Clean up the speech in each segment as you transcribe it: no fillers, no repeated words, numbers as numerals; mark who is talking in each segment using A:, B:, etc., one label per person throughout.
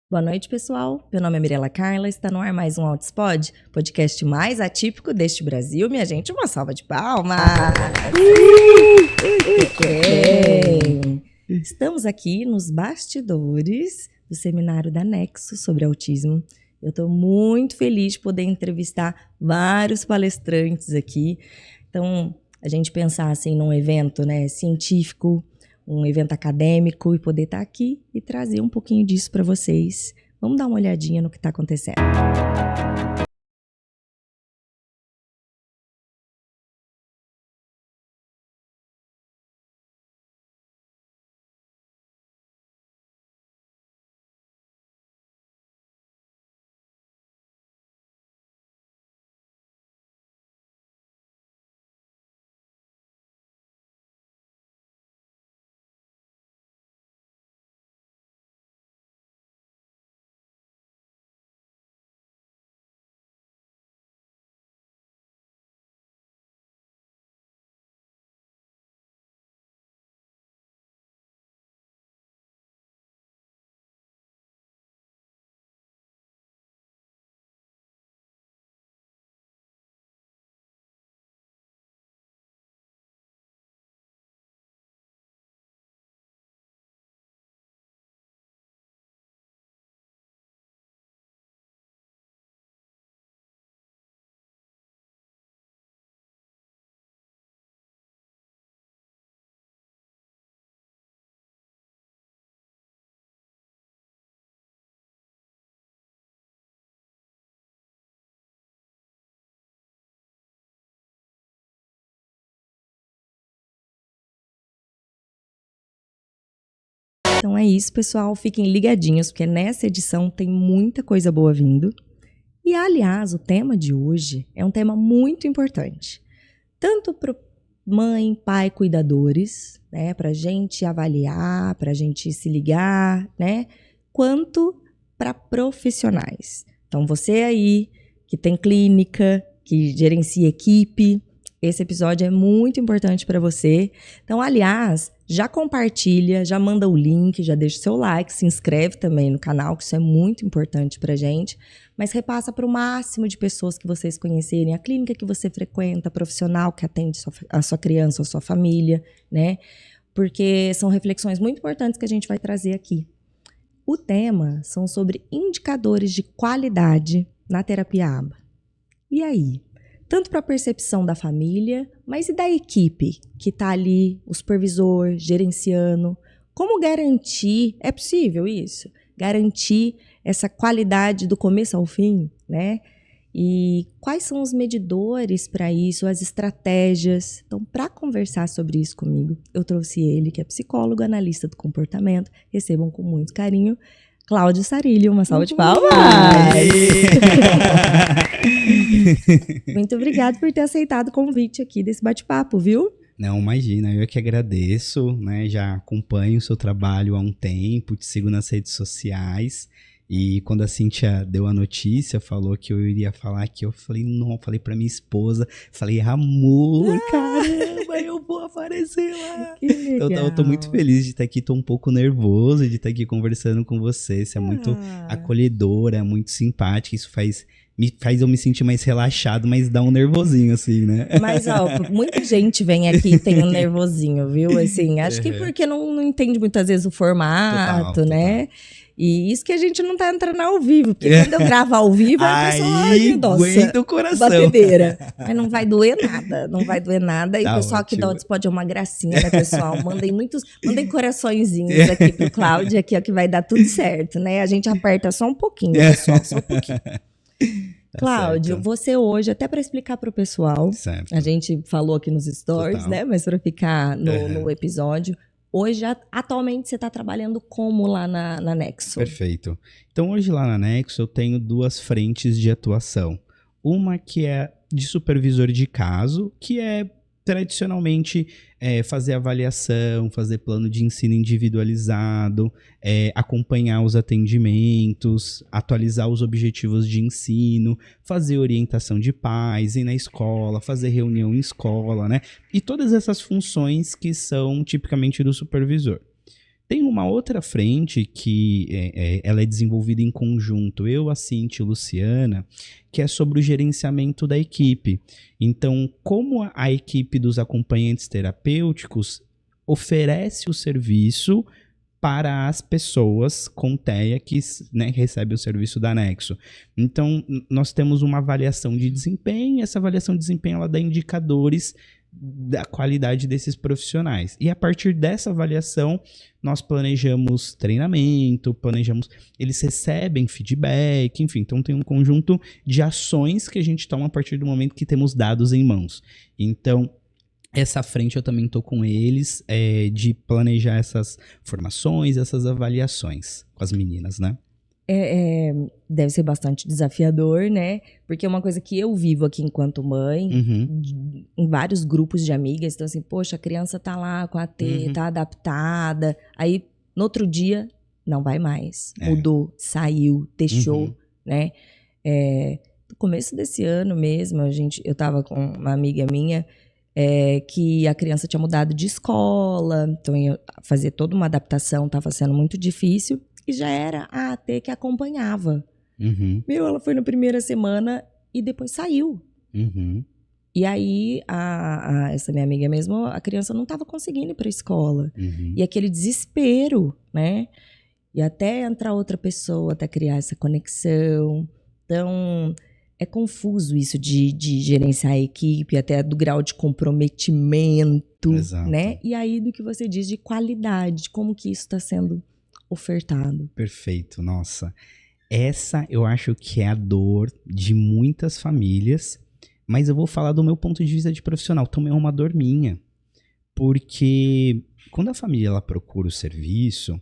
A: Boa noite, pessoal. Meu nome é Mirela Carla, está no ar mais um Outspod, podcast mais atípico deste Brasil. Minha gente, uma salva de palmas! Bem. Estamos aqui nos bastidores do seminário da Nexo sobre autismo. Eu estou muito feliz de poder entrevistar vários palestrantes aqui. Então, a gente pensar assim num evento, né, científico, um evento acadêmico e poder estar aqui e trazer um pouquinho disso para vocês. Vamos dar uma olhadinha no que está acontecendo. Então é isso, pessoal. Fiquem ligadinhos, porque nessa edição tem muita coisa boa vindo. E, aliás, o tema de hoje é um tema muito importante. Tanto para mãe, pai, cuidadores, né, para a gente avaliar, para a gente se ligar, né, quanto para profissionais. Então, você aí que tem clínica, que gerencia equipe, esse episódio é muito importante para você. Então, aliás, já compartilha, já manda o link, já deixa o seu like, se inscreve também no canal, que isso é muito importante para a gente. Mas repassa para o máximo de pessoas que vocês conhecerem, a clínica que você frequenta, profissional que atende a sua criança ou sua família, né? Porque são reflexões muito importantes que a gente vai trazer aqui. O tema são sobre indicadores de qualidade na terapia ABA. E aí? Tanto para a percepção da família, mas e da equipe que está ali, o supervisor, gerenciando? Como garantir, é possível isso? Garantir essa qualidade do começo ao fim, né? E quais são os medidores para isso, as estratégias? Então, para conversar sobre isso comigo, eu trouxe ele, que é psicólogo, analista do comportamento. Recebam com muito carinho Cláudio Sarilho, uma salva de palmas! Muito obrigado por ter aceitado o convite aqui desse bate-papo, viu?
B: Não, imagina, eu que agradeço, né? Já acompanho o seu trabalho há um tempo, te sigo nas redes sociais. E quando a Cíntia deu a notícia, falou que eu iria falar aqui, eu falei, não, falei pra minha esposa, falei, amor, caramba, eu vou aparecer lá.
A: Que legal.
B: Então, eu tô muito feliz de estar aqui, tô um pouco nervoso de estar aqui conversando com você. Você é muito acolhedora, muito simpática, isso faz eu me sentir mais relaxado, mas dá um nervosinho, assim, né?
A: Mas, ó, muita gente vem aqui e tem um nervosinho, viu? Assim, acho que porque não entende muitas vezes o formato, né? E isso que a gente não tá entrando ao vivo, porque quando eu gravo ao vivo, a pessoa,
B: aguenta o coração.
A: Batedeira. Mas não vai doer nada, não vai doer nada. E
B: Tá
A: o pessoal
B: ótimo.
A: aqui da Outspod é uma gracinha, né, pessoal? Mandem coraçõezinhos aqui pro Cláudio, aqui, ó, que vai dar tudo certo, né? A gente aperta só um pouquinho, pessoal, só um pouquinho. Cláudio,
B: certo.
A: Você hoje, até para explicar para o pessoal,
B: Certo.
A: a gente falou aqui nos stories,
B: Total.
A: né? Mas para ficar no episódio, hoje, atualmente, você está trabalhando como lá na Nexo?
B: Perfeito. Então, hoje lá na Nexo, eu tenho duas frentes de atuação. Uma que é de supervisor de caso, que é tradicionalmente fazer avaliação, fazer plano de ensino individualizado, acompanhar os atendimentos, atualizar os objetivos de ensino, fazer orientação de pais, ir na escola, fazer reunião em escola, né? E todas essas funções que são tipicamente do supervisor. Tem uma outra frente que ela é desenvolvida em conjunto, eu, a Cintia e a Luciana, que é sobre o gerenciamento da equipe. Então, como a equipe dos acompanhantes terapêuticos oferece o serviço para as pessoas com TEA que, né, recebem o serviço da Nexo. Então, nós temos uma avaliação de desempenho, e essa avaliação de desempenho ela dá indicadores da qualidade desses profissionais. E a partir dessa avaliação, nós planejamos treinamento, eles recebem feedback, enfim, então tem um conjunto de ações que a gente toma a partir do momento que temos dados em mãos. Então, essa frente eu também estou com eles, de planejar essas formações, essas avaliações com as meninas, né?
A: Deve ser bastante desafiador, né? Porque é uma coisa que eu vivo aqui enquanto mãe, em vários grupos de amigas. Então, assim, poxa, a criança tá lá com a AT, tá adaptada. Aí, no outro dia, não vai mais. Mudou, saiu, deixou, né? No começo desse ano mesmo, eu tava com uma amiga minha que a criança tinha mudado de escola. Então, ia fazer toda uma adaptação, tava sendo muito difícil. E já era a AT que acompanhava. Ela foi na primeira semana e depois saiu. E aí, essa minha amiga mesmo, a criança não estava conseguindo ir para a escola. E aquele desespero, né? E até entrar outra pessoa, até criar essa conexão. Então, é confuso isso de gerenciar a equipe, até do grau de comprometimento, né? E aí, do que você diz de qualidade, como que isso está sendo ofertado.
B: Perfeito, nossa. Essa eu acho que é a dor de muitas famílias, mas eu vou falar do meu ponto de vista de profissional, também é uma dor minha, porque quando a família ela procura o serviço,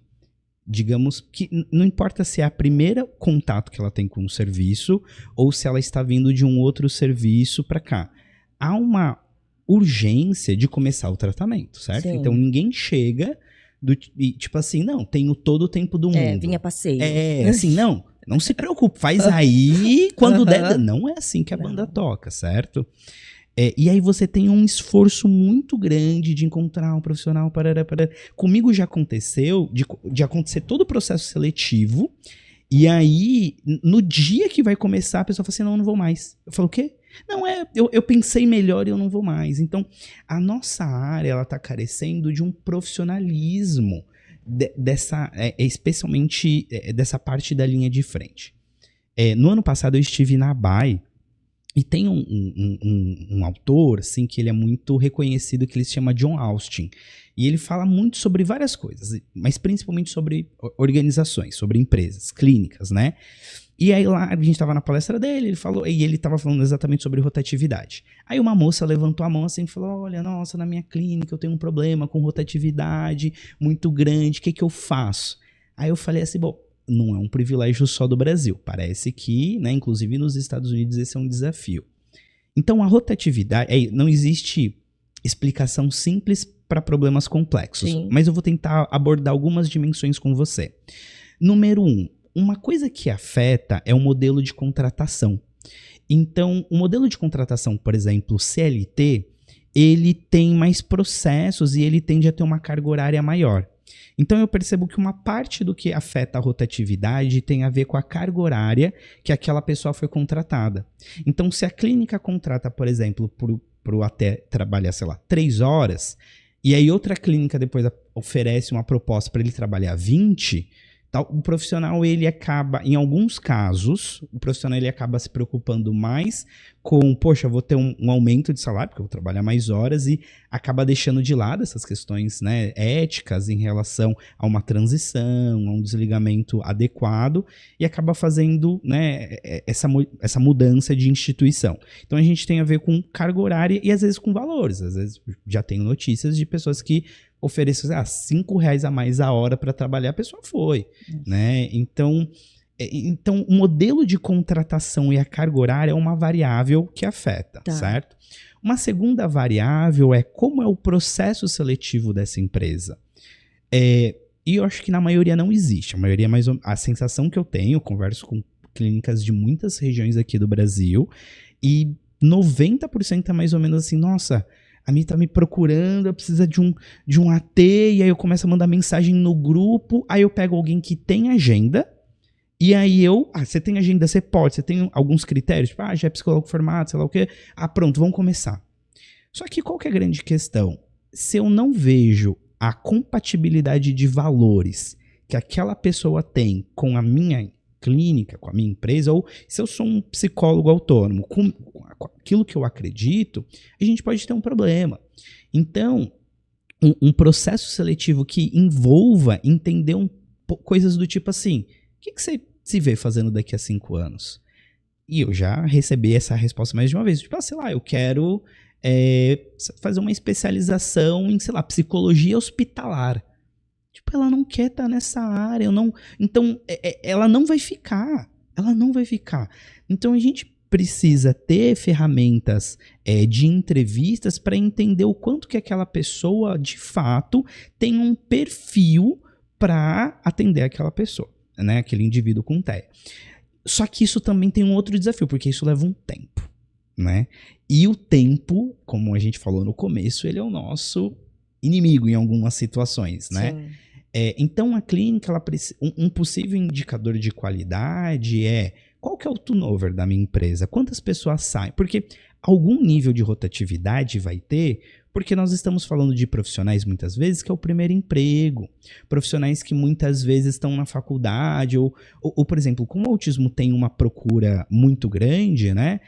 B: digamos que não importa se é a primeira contato que ela tem com o serviço ou se ela está vindo de um outro serviço para cá, há uma urgência de começar o tratamento, certo?
A: Sim.
B: Então ninguém chega tipo assim, não, tenho todo o tempo do mundo.
A: Vinha passeio.
B: Assim, não se preocupe, faz aí, quando der. Não é assim que a banda toca, certo? E aí você tem um esforço muito grande de encontrar um profissional. Comigo já aconteceu, de acontecer todo o processo seletivo, e aí, no dia que vai começar, a pessoa fala assim, não vou mais. Eu falo, o quê? Não, eu pensei melhor e eu não vou mais. Então, a nossa área, ela tá carecendo de um profissionalismo, especialmente dessa parte da linha de frente. No ano passado, eu estive na ABAE, e tem um autor, assim, que ele é muito reconhecido, que ele se chama John Austin. E ele fala muito sobre várias coisas, mas principalmente sobre organizações, sobre empresas, clínicas, né? E aí lá, a gente estava na palestra dele, ele estava falando exatamente sobre rotatividade. Aí uma moça levantou a mão assim e falou, olha, nossa, na minha clínica eu tenho um problema com rotatividade muito grande, o que eu faço? Aí eu falei assim, bom, não é um privilégio só do Brasil, parece que, né, inclusive nos Estados Unidos esse é um desafio. Então a rotatividade, não existe explicação simples para problemas complexos, mas eu vou tentar abordar algumas dimensões com você. Número 1, uma coisa que afeta é o modelo de contratação. Então, o modelo de contratação, por exemplo, CLT, ele tem mais processos e ele tende a ter uma carga horária maior. Então, eu percebo que uma parte do que afeta a rotatividade tem a ver com a carga horária que aquela pessoa foi contratada. Então, se a clínica contrata, por exemplo, para o até trabalhar, 3 horas, e aí outra clínica depois oferece uma proposta para ele trabalhar 20, o profissional, ele acaba, em alguns casos, ele acaba se preocupando mais com, poxa, eu vou ter um aumento de salário, porque eu vou trabalhar mais horas, e acaba deixando de lado essas questões, né, éticas em relação a uma transição, a um desligamento adequado, e acaba fazendo, né, essa mudança de instituição. Então a gente tem a ver com carga horária e às vezes com valores. Às vezes já tenho notícias de pessoas que ofereço R$5 a mais a hora para trabalhar, a pessoa foi, né? Então, o modelo de contratação e a carga horária é uma variável que afeta, certo? Uma segunda variável é como é o processo seletivo dessa empresa. E eu acho que na maioria não existe. A maioria, a sensação que eu tenho, eu converso com clínicas de muitas regiões aqui do Brasil, e 90% é mais ou menos assim, nossa, a Mi tá me procurando, eu preciso de um AT, e aí eu começo a mandar mensagem no grupo, aí eu pego alguém que tem agenda, e aí você tem agenda, você tem alguns critérios, tipo, já é psicólogo formado, sei lá o quê, pronto, vamos começar. Só que qual que é a grande questão? Se eu não vejo a compatibilidade de valores que aquela pessoa tem com a minha clínica, com a minha empresa, ou se eu sou um psicólogo autônomo, com aquilo que eu acredito, a gente pode ter um problema. Então, um processo seletivo que envolva entender coisas do tipo assim, o que você se vê fazendo daqui a 5 anos? E eu já recebi essa resposta mais de uma vez, tipo, sei lá, eu quero fazer uma especialização em, sei lá, psicologia hospitalar. Tipo, ela não quer estar nessa área, então ela não vai ficar. Ela não vai ficar. Então a gente precisa ter ferramentas de entrevistas para entender o quanto que aquela pessoa, de fato, tem um perfil para atender aquela pessoa, né? Aquele indivíduo com TEA. Só que isso também tem um outro desafio, porque isso leva um tempo, né? E o tempo, como a gente falou no começo, ele é o nosso inimigo em algumas situações, né?
A: Sim.
B: Então a clínica, um possível indicador de qualidade qual que é o turnover da minha empresa? Quantas pessoas saem? Porque algum nível de rotatividade vai ter, porque nós estamos falando de profissionais muitas vezes que é o primeiro emprego, profissionais que muitas vezes estão na faculdade, ou por exemplo, como o autismo tem uma procura muito grande, né?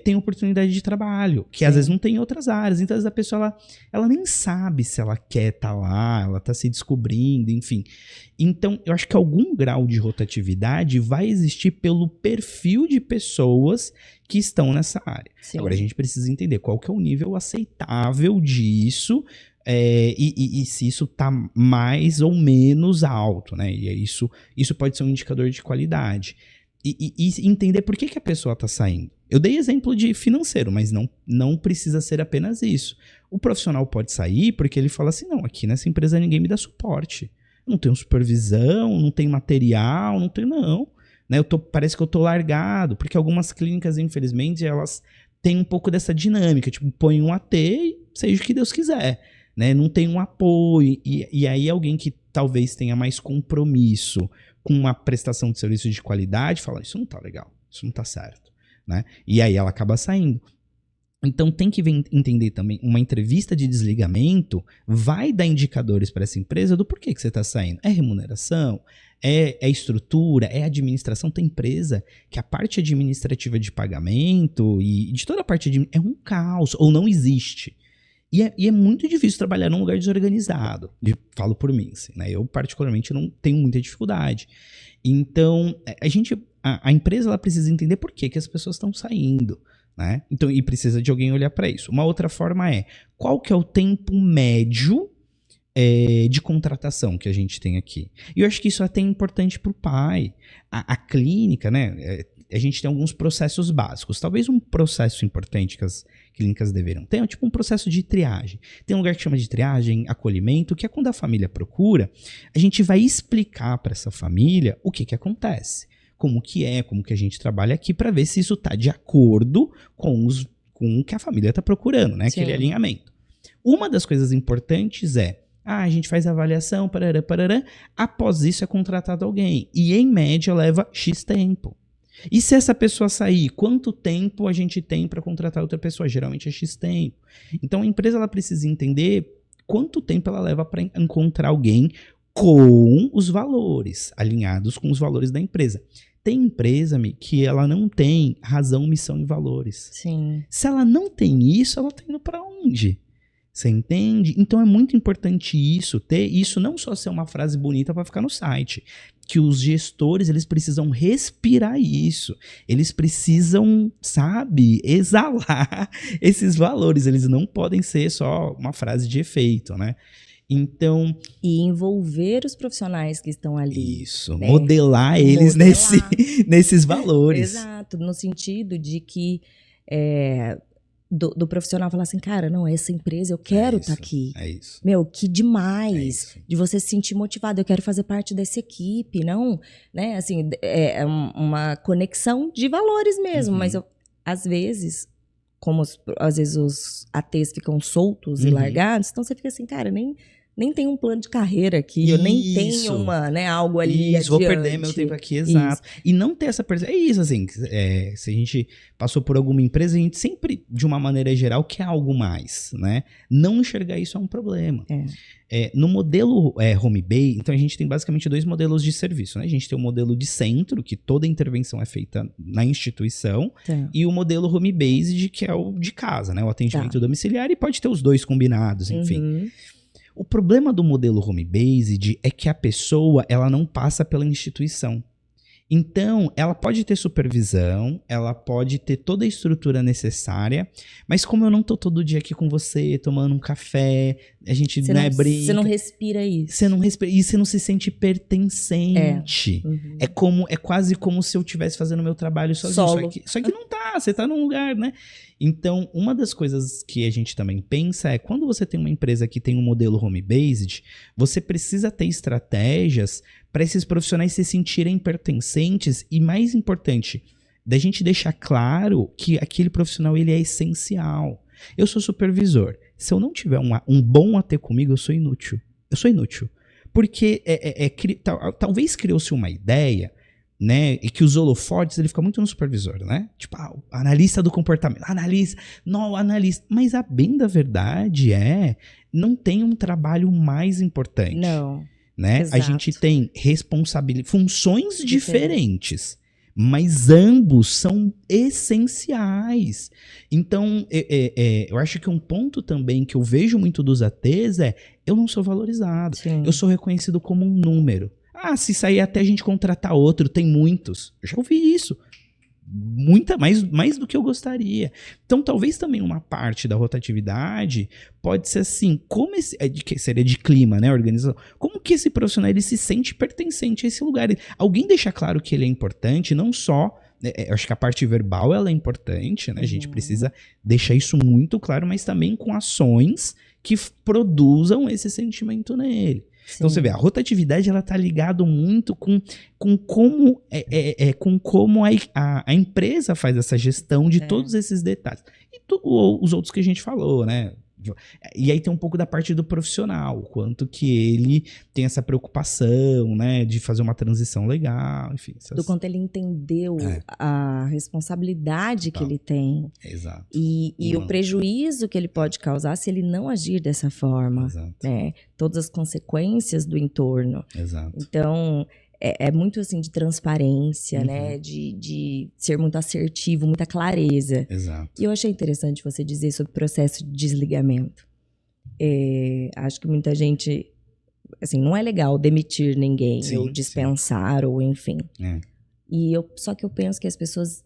B: Tem oportunidade de trabalho, que às vezes não tem em outras áreas. Então, às vezes a pessoa ela nem sabe se ela quer estar lá, ela está se descobrindo, enfim. Então, eu acho que algum grau de rotatividade vai existir pelo perfil de pessoas que estão nessa área.
A: Sim.
B: Agora, a gente precisa entender qual que é o nível aceitável disso, e se isso está mais ou menos alto, né? E isso pode ser um indicador de qualidade. E entender por que a pessoa está saindo. Eu dei exemplo de financeiro, mas não precisa ser apenas isso. O profissional pode sair porque ele fala assim, não, aqui nessa empresa ninguém me dá suporte. Não tenho supervisão, não tem material, não tenho né? Parece que eu tô largado, porque algumas clínicas, infelizmente, elas têm um pouco dessa dinâmica, tipo, põe um AT e seja o que Deus quiser, né? Não tem um apoio, e aí alguém que talvez tenha mais compromisso com uma prestação de serviço de qualidade, fala, isso não tá legal, isso não tá certo, né? E aí ela acaba saindo. Então tem que entender também, uma entrevista de desligamento vai dar indicadores para essa empresa do porquê que você está saindo. É remuneração, é estrutura, é administração. Tem empresa que a parte administrativa de pagamento e de toda a parte é um caos, ou não existe. E é muito difícil trabalhar num lugar desorganizado. Falo por mim, assim, né? Eu particularmente não tenho muita dificuldade. Então, a empresa ela precisa entender por que as pessoas estão saindo, né? Então, e precisa de alguém olhar para isso. Uma outra forma qual que é o tempo médio de contratação que a gente tem aqui? E eu acho que isso é até importante para o pai. A clínica, né? A gente tem alguns processos básicos. Talvez um processo importante que as clínicas deveriam ter é tipo um processo de triagem. Tem um lugar que chama de triagem, acolhimento, que é quando a família procura, a gente vai explicar para essa família o que acontece, como que a gente trabalha aqui, para ver se isso está de acordo com o que a família está procurando, né? Aquele alinhamento. Uma das coisas importantes a gente faz a avaliação, parará, parará, após isso é contratado alguém. E em média leva X tempo. E se essa pessoa sair, quanto tempo a gente tem para contratar outra pessoa? Geralmente é X tempo. Então a empresa ela precisa entender quanto tempo ela leva para encontrar alguém com os valores, alinhados com os valores da empresa. Tem empresa, que ela não tem razão, missão e valores.
A: Sim.
B: Se ela não tem isso, ela está indo para onde? Você entende? Então é muito importante ter isso não só ser uma frase bonita para ficar no site, que os gestores eles precisam respirar isso, eles precisam, exalar esses valores, eles não podem ser só uma frase de efeito, né? Então...
A: E envolver os profissionais que estão ali.
B: Isso, né? Modelar eles nesses valores.
A: Exato, no sentido de que... Do profissional falar assim, cara, não, essa empresa eu quero estar aqui.
B: É isso.
A: Meu, que demais. De você se sentir motivado, eu quero fazer parte dessa equipe, não, né? Assim, é uma conexão de valores mesmo, mas às vezes como às vezes os ATs ficam soltos e largados, então você fica assim, cara, nem tem um plano de carreira aqui, eu nem tenho algo ali adiante.
B: Vou perder meu tempo aqui, exato. Isso. E não ter essa percepção, é isso, assim, se a gente passou por alguma empresa, a gente sempre, de uma maneira geral, quer algo mais, né? Não enxergar isso é um problema. No modelo home-based, então a gente tem basicamente 2 modelos de serviço, né? A gente tem o modelo de centro, que toda intervenção é feita na instituição, e o modelo home-based, que é o de casa, né? O atendimento domiciliar, e pode ter os 2 combinados, enfim. O problema do modelo home-based é que a pessoa, ela não passa pela instituição. Então, ela pode ter supervisão, ela pode ter toda a estrutura necessária, mas como eu não tô todo dia aqui com você, tomando um café, a gente brinca...
A: Você não respira isso.
B: Você não respira, e você não se sente pertencente. É quase como se eu estivesse fazendo o meu trabalho sozinho. Só que não tá, você tá num lugar, né? Então, uma das coisas que a gente também pensa é, quando você tem uma empresa que tem um modelo home-based, você precisa ter estratégias para esses profissionais se sentirem pertencentes e, mais importante, da gente deixar claro que aquele profissional ele é essencial. Eu sou supervisor. Se eu não tiver um bom AT comigo, eu sou inútil. Porque talvez criou-se uma ideia, né, e que os holofotes, ele fica muito no supervisor, né? Tipo, analista do comportamento, analista. Mas a bem da verdade não tem um trabalho mais importante.
A: Não.
B: Né? A gente tem funções diferentes, mas ambos são essenciais. Então, eu acho que um ponto também que eu vejo muito dos ATs eu não sou valorizado. Sim. Eu sou reconhecido como um número. Se sair até a gente contratar outro, tem muitos. Eu já ouvi isso. Mais do que eu gostaria. Então, talvez também uma parte da rotatividade pode ser assim, que seria de clima, né, organização. Como que esse profissional ele se sente pertencente a esse lugar? Alguém deixa claro que ele é importante, não só... eu acho que a parte verbal ela é importante, né? A gente precisa deixar isso muito claro, mas também com ações que produzam esse sentimento nele. Sim. Então você vê, a rotatividade ela tá ligado muito com como, com como a empresa faz essa gestão de todos esses detalhes. E os outros que a gente falou, né? E aí tem um pouco da parte do profissional, o quanto que ele tem essa preocupação, né, de fazer uma transição legal, enfim.
A: Do quanto ele entendeu a responsabilidade que ele tem.
B: Exato.
A: E o prejuízo que ele pode causar se ele não agir dessa forma.
B: Exato.
A: Né? Todas as consequências do entorno.
B: Exato.
A: Então... É muito assim de transparência, né? De ser muito assertivo, muita clareza.
B: Exato.
A: E eu achei interessante você dizer sobre o processo de desligamento. Acho que muita gente... Assim, não é legal demitir ninguém, ou dispensar, ou enfim. Só que eu penso que as pessoas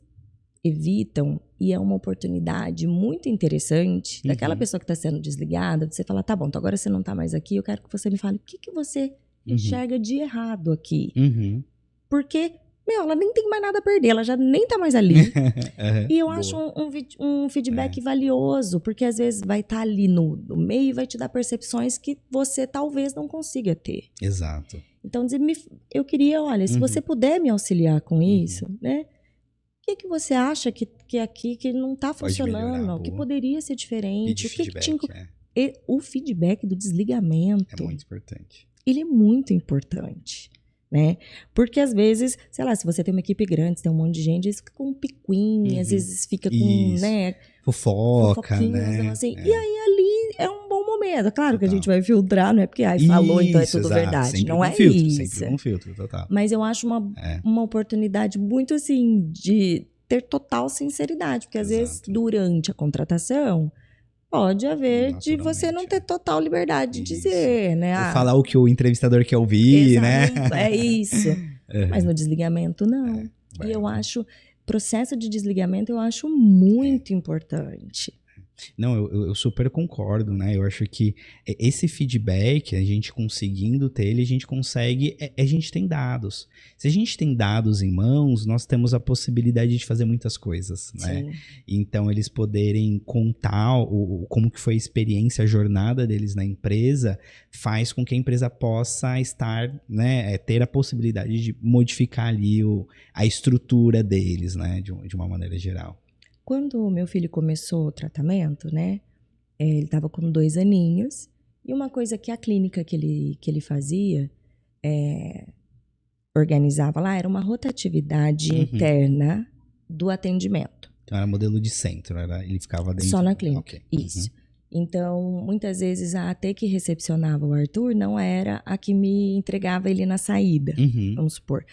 A: evitam, e é uma oportunidade muito interessante, daquela pessoa que está sendo desligada, você falar, tá bom, então agora você não está mais aqui, eu quero que você me fale o que você... enxerga de errado aqui. Porque, ela nem tem mais nada a perder, ela já nem tá mais ali. E eu acho um feedback valioso, porque às vezes vai estar ali no meio e vai te dar percepções que você talvez não consiga ter.
B: Exato.
A: Então, eu queria, olha, se você puder me auxiliar com isso, né? O que você acha que aqui que não tá funcionando, que poderia ser diferente? O feedback do desligamento.
B: É muito importante.
A: Ele é muito importante, né? Porque às vezes, sei lá, se você tem uma equipe grande, você tem um monte de gente, às vezes fica com picuinha, às vezes fica com, né?
B: Fofoca, né?
A: Assim. E aí ali é um bom momento. Claro que a gente vai filtrar, não é porque falou, então é tudo verdade.
B: Sempre
A: não é
B: filtro,
A: isso.
B: Sempre um filtro, total.
A: Mas eu acho uma oportunidade muito assim de ter total sinceridade, porque às vezes durante a contratação pode haver de você não ter total liberdade de dizer, né?
B: Ou falar o que o entrevistador quer ouvir, né?
A: É isso. Mas no desligamento, não. E eu acho, processo de desligamento, eu acho muito importante.
B: Não, eu super concordo, né? Eu acho que esse feedback, a gente conseguindo ter ele, a gente consegue, a gente tem dados. Se a gente tem dados em mãos, nós temos a possibilidade de fazer muitas coisas, né? Sim. Então, eles poderem contar como que foi a experiência, a jornada deles na empresa, faz com que a empresa possa estar, né? Ter a possibilidade de modificar ali a estrutura deles, né? De uma maneira geral.
A: Quando o meu filho começou o tratamento, né? Ele estava com 2 aninhos. E uma coisa que a clínica que ele fazia, organizava lá, era uma rotatividade interna do atendimento.
B: Então era modelo de centro, ele ficava dentro...
A: Só na clínica,
B: Okay.
A: isso. Então, muitas vezes a AT que recepcionava o Arthur não era a que me entregava ele na saída, vamos supor.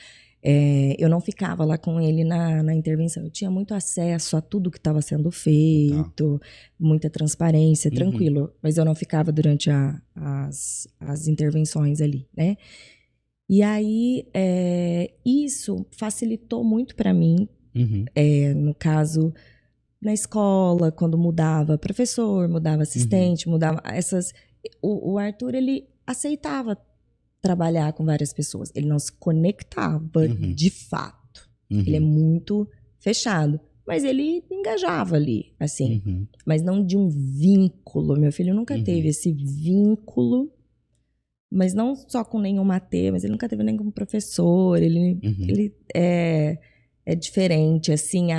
A: Eu não ficava lá com ele na intervenção. Eu tinha muito acesso a tudo que estava sendo feito, muita transparência, tranquilo. Mas eu não ficava durante as intervenções ali, né? E aí, isso facilitou muito para mim, no caso, na escola, quando mudava professor, mudava assistente, mudava essas... O Arthur, ele aceitava trabalhar com várias pessoas. Ele não se conectava de fato. Ele é muito fechado. Mas ele engajava ali, assim. Mas não de um vínculo. Meu filho nunca teve esse vínculo, mas não só com nenhuma AT, mas ele nunca teve nem como professor. Ele é diferente, assim,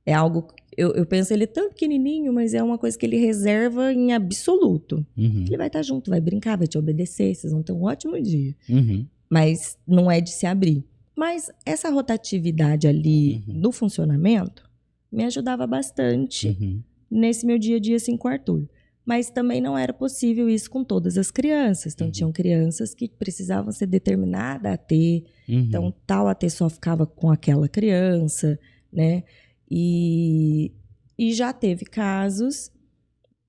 A: é algo... Eu penso, ele é tão pequenininho, mas é uma coisa que ele reserva em absoluto. Ele vai estar junto, vai brincar, vai te obedecer, vocês vão ter um ótimo dia. Mas não é de se abrir. Mas essa rotatividade ali no funcionamento me ajudava bastante nesse meu dia a dia assim com o Arthur. Mas também não era possível isso com todas as crianças. Então, tinham crianças que precisavam ser determinada AT. Então, tal AT só ficava com aquela criança, né? E já teve casos,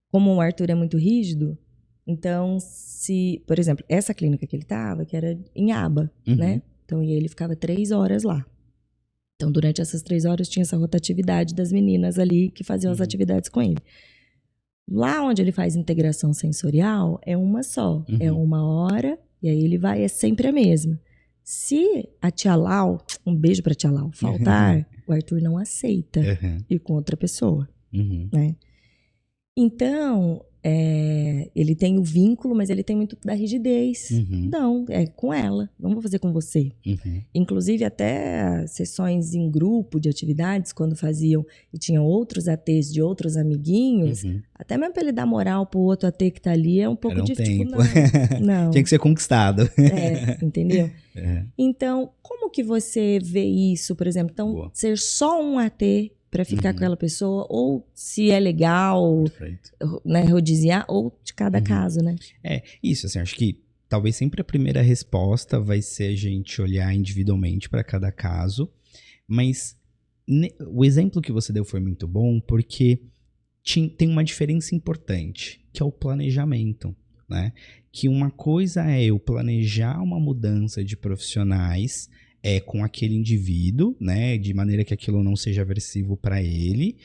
A: como o Arthur é muito rígido, então, se, por exemplo, essa clínica que ele estava, que era em aba, né? Então, e ele ficava 3 horas lá. Então, durante essas 3 horas, tinha essa rotatividade das meninas ali que faziam as atividades com ele. Lá onde ele faz integração sensorial, é uma só. É 1 hora, e aí ele vai, é sempre a mesma. Se a tia Lau, um beijo pra tia Lau, faltar, o Arthur não aceita ir com outra pessoa, né? Então, ele tem o vínculo, mas ele tem muito da rigidez. Não, é com ela, não vou fazer com você. Inclusive, até sessões em grupo de atividades, quando faziam e tinham outros ATs de outros amiguinhos, até mesmo pra ele dar moral pro outro AT que tá ali, é um pouco difícil. Tipo, não.
B: Tinha que ser conquistado.
A: Entendeu? Então, como que você vê isso, por exemplo? Então, ser só um AT para ficar com aquela pessoa, ou se é legal, né, rodiziar, ou de cada caso, né?
B: Isso, assim, acho que talvez sempre a primeira resposta vai ser a gente olhar individualmente para cada caso, mas o exemplo que você deu foi muito bom, porque tem uma diferença importante, que é o planejamento, né? Que uma coisa é eu planejar uma mudança de profissionais com aquele indivíduo, né, de maneira que aquilo não seja aversivo para ele,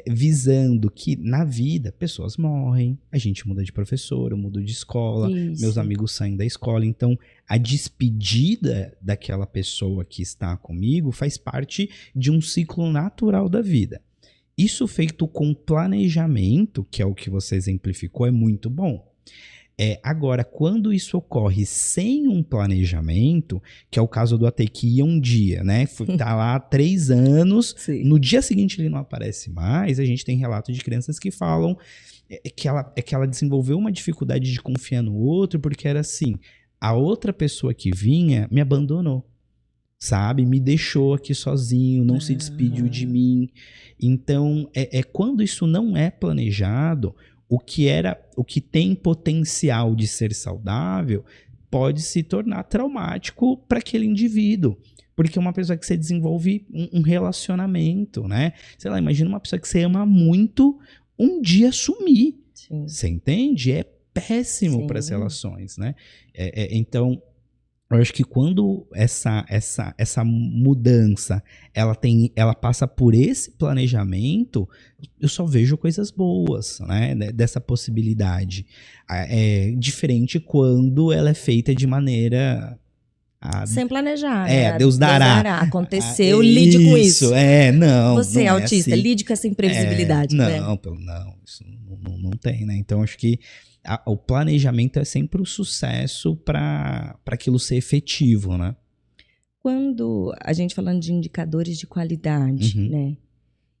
B: visando que na vida pessoas morrem, a gente muda de professor, eu mudo de escola, meus amigos saem da escola, então a despedida daquela pessoa que está comigo faz parte de um ciclo natural da vida. Isso feito com planejamento, que é o que você exemplificou, é muito bom. Agora, quando isso ocorre sem um planejamento, que é o caso do AT que ia um dia, né? Tá lá há 3 anos, no dia seguinte ele não aparece mais, a gente tem relato de crianças que falam que ela desenvolveu uma dificuldade de confiar no outro, porque era assim, a outra pessoa que vinha me abandonou, sabe? Me deixou aqui sozinho, não se despediu de mim. Então, quando isso não é planejado, o que tem potencial de ser saudável pode se tornar traumático para aquele indivíduo. Porque uma pessoa que você desenvolve um relacionamento, né? Sei lá, imagina uma pessoa que você ama muito, um dia sumir. Você entende? É péssimo para as relações, né? Então, eu acho que quando essa mudança ela passa por esse planejamento, eu só vejo coisas boas, né, dessa possibilidade. Diferente quando ela é feita de maneira...
A: sem planejar, né?
B: Deus dará.
A: Aconteceu, lide com isso.
B: Não.
A: Você
B: não
A: autista,
B: assim.
A: lide com essa imprevisibilidade.
B: Não,
A: né?
B: não, isso não tem, né? Então, acho que o planejamento é sempre o sucesso para aquilo ser efetivo, né?
A: Quando a gente falando de indicadores de qualidade, né?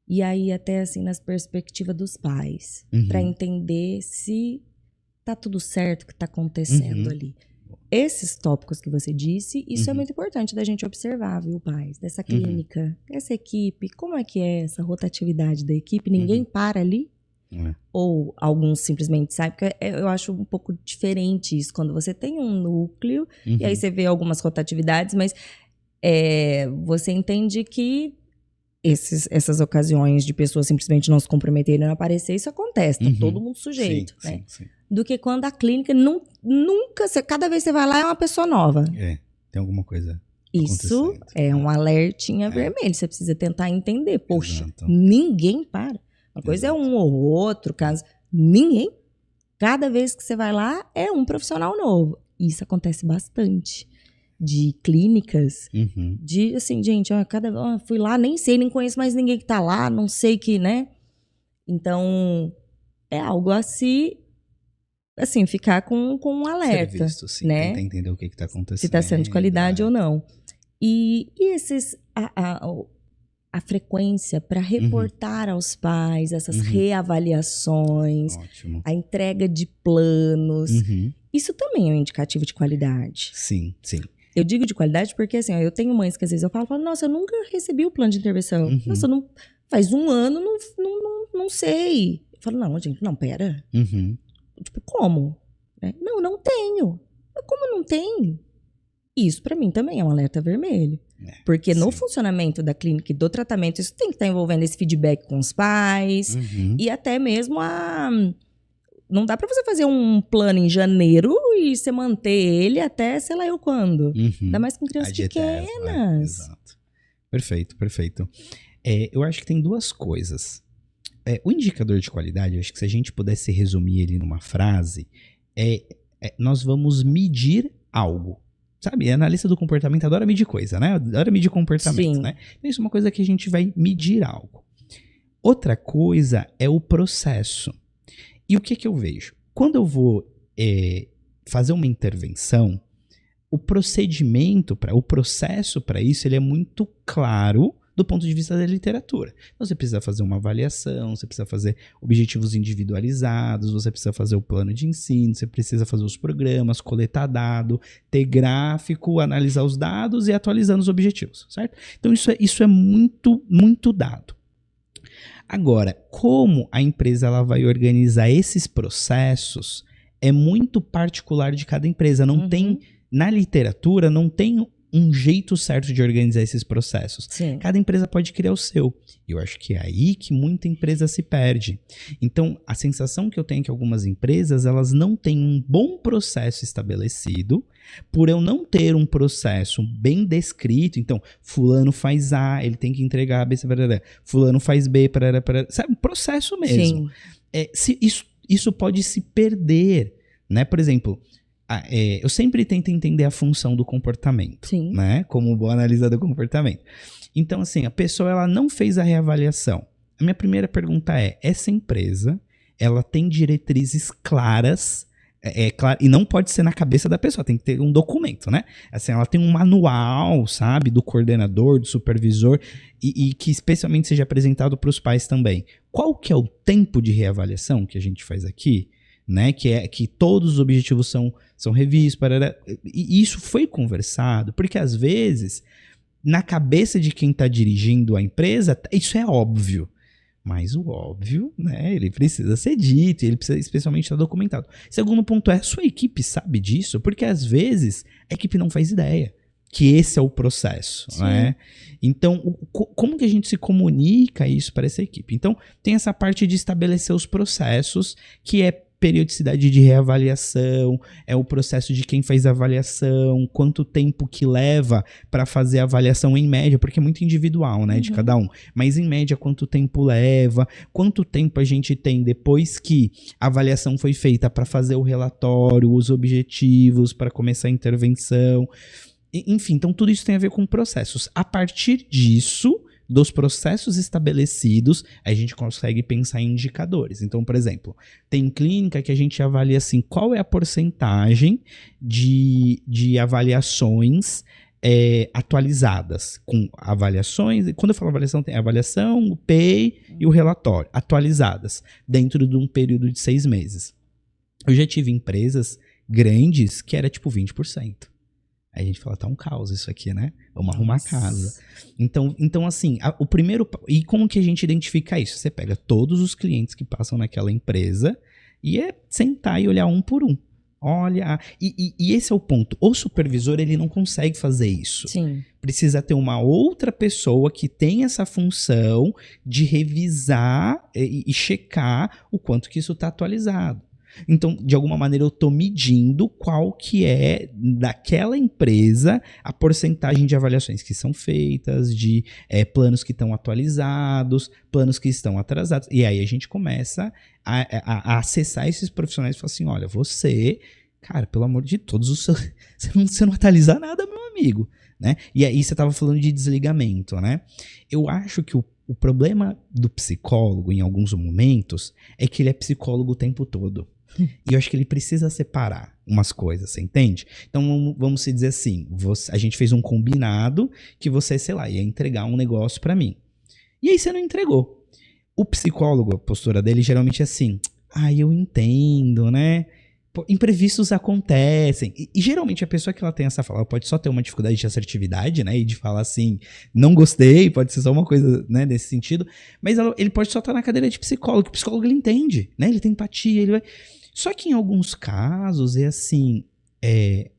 A: E aí até assim nas perspectivas dos pais, para entender se tá tudo certo o que tá acontecendo ali. Esses tópicos que você disse, isso é muito importante da gente observar, viu, pais? Dessa clínica, essa equipe, como é que é essa rotatividade da equipe? Ninguém para ali? Ou alguns simplesmente saem? Porque eu acho um pouco diferente isso, quando você tem um núcleo, e aí você vê algumas rotatividades, mas você entende que essas ocasiões de pessoas simplesmente não se comprometerem e não aparecer, isso acontece, tá todo mundo sujeito,
B: sim,
A: né?
B: Sim.
A: Do que quando a clínica nunca, cada vez que você vai lá é uma pessoa nova.
B: Tem alguma coisa
A: isso é um alertinha vermelho, você precisa tentar entender. Poxa, ninguém para. Uma coisa é um ou outro caso, ninguém. Cada vez que você vai lá é um profissional novo. Isso acontece bastante. De clínicas, de assim, gente, fui lá, nem sei, nem conheço mais ninguém que tá lá, não sei que, né? Então, é algo assim, ficar com um alerta.
B: Ser visto, sim,
A: né?
B: tentar entender o que tá acontecendo.
A: Se tá sendo de qualidade ou não. E a frequência para reportar aos pais essas reavaliações, a entrega de planos, isso também é um indicativo de qualidade.
B: Sim.
A: Eu digo de qualidade porque, assim, eu tenho mães que às vezes eu falo, nossa, eu nunca recebi o plano de intervenção. Nossa, faz um ano, não sei. Eu falo, não, gente, não, pera. Tipo, como? Não tenho. Mas como não tem? Isso, pra mim, também é um alerta vermelho. Porque no funcionamento da clínica e do tratamento, isso tem que estar envolvendo esse feedback com os pais. E até mesmo não dá pra você fazer um plano em janeiro e você manter ele até sei lá eu quando. Ainda mais com crianças pequenas.
B: Exato. Perfeito. Eu acho que tem duas coisas. O indicador de qualidade, eu acho que se a gente pudesse resumir ele numa frase, nós vamos medir algo. Sabe, a analista do comportamento adora medir coisa, né? Adora medir comportamento, né? Então, isso é uma coisa que a gente vai medir algo. Outra coisa é o processo. E o que eu vejo? Quando eu vou fazer uma intervenção, o procedimento, o processo para isso, ele é muito claro do ponto de vista da literatura. Então, você precisa fazer uma avaliação, você precisa fazer objetivos individualizados, você precisa fazer o plano de ensino, você precisa fazer os programas, coletar dado, ter gráfico, analisar os dados e atualizando os objetivos, certo? Então, isso é muito, muito dado. Agora, como a empresa ela vai organizar esses processos é muito particular de cada empresa. Não tem, na literatura, não tem um jeito certo de organizar esses processos.
A: Sim.
B: Cada empresa pode criar o seu. Eu acho que é aí que muita empresa se perde. Então, a sensação que eu tenho é que algumas empresas, elas não têm um bom processo estabelecido, por eu não ter um processo bem descrito. Então, fulano faz A, ele tem que entregar B, fulano faz B, sabe? Processo mesmo. Isso pode se perder, né? Por exemplo, eu sempre tento entender a função do comportamento, né? Como boa analista do comportamento. Então, assim, a pessoa ela não fez a reavaliação. A minha primeira pergunta é, essa empresa, ela tem diretrizes claras, e não pode ser na cabeça da pessoa, tem que ter um documento, né? Assim, ela tem um manual, sabe, do coordenador, do supervisor, e que especialmente seja apresentado para os pais também. Qual que é o tempo de reavaliação que a gente faz aqui? Né, que todos os objetivos são revistos, e isso foi conversado, porque às vezes, na cabeça de quem está dirigindo a empresa, isso é óbvio, mas o óbvio, né, ele precisa ser dito, ele precisa especialmente estar documentado. Segundo ponto a sua equipe sabe disso, porque às vezes a equipe não faz ideia que esse é o processo, né? Então, como que a gente se comunica isso para essa equipe? Então, tem essa parte de estabelecer os processos, que é periodicidade de reavaliação, é o processo de quem fez a avaliação, quanto tempo que leva para fazer a avaliação em média, porque é muito individual, né, de cada um, mas em média quanto tempo leva, quanto tempo a gente tem depois que a avaliação foi feita para fazer o relatório, os objetivos, para começar a intervenção, enfim, então tudo isso tem a ver com processos. A partir disso, dos processos estabelecidos, a gente consegue pensar em indicadores. Então, por exemplo, tem clínica que a gente avalia assim, qual é a porcentagem de avaliações atualizadas, com avaliações. E quando eu falo avaliação, tem a avaliação, o PEI e o relatório, atualizadas, dentro de um período de 6 meses. Eu já tive empresas grandes que era tipo 20%. Aí a gente fala, tá um caos isso aqui, né? Vamos arrumar a casa. Então assim, o primeiro... E como que a gente identifica isso? Você pega todos os clientes que passam naquela empresa e é sentar e olhar um por um. Olha, e esse é o ponto. O supervisor, ele não consegue fazer isso.
A: Sim.
B: Precisa ter uma outra pessoa que tem essa função de revisar e checar o quanto que isso está atualizado. Então, de alguma maneira, eu estou medindo qual que é, daquela empresa, a porcentagem de avaliações que são feitas, de planos que estão atualizados, planos que estão atrasados. E aí a gente começa a acessar esses profissionais e falar assim, olha, você, cara, pelo amor de todos os seus... Você não atualiza nada, meu amigo. Né? E aí você estava falando de desligamento, né? Eu acho que o problema do psicólogo, em alguns momentos, é que ele é psicólogo o tempo todo. E eu acho que ele precisa separar umas coisas, você entende? Então vamos se dizer assim, a gente fez um combinado que você, sei lá, ia entregar um negócio pra mim. E aí você não entregou. O psicólogo, a postura dele geralmente é assim, eu entendo, né? Pô, imprevistos acontecem. E geralmente a pessoa que ela tem essa fala, ela pode só ter uma dificuldade de assertividade, né? E de falar assim, não gostei, pode ser só uma coisa, né, nesse sentido. Mas ele pode só estar na cadeira de psicólogo. O psicólogo, ele entende, né? Ele tem empatia, ele vai... Só que em alguns casos é assim,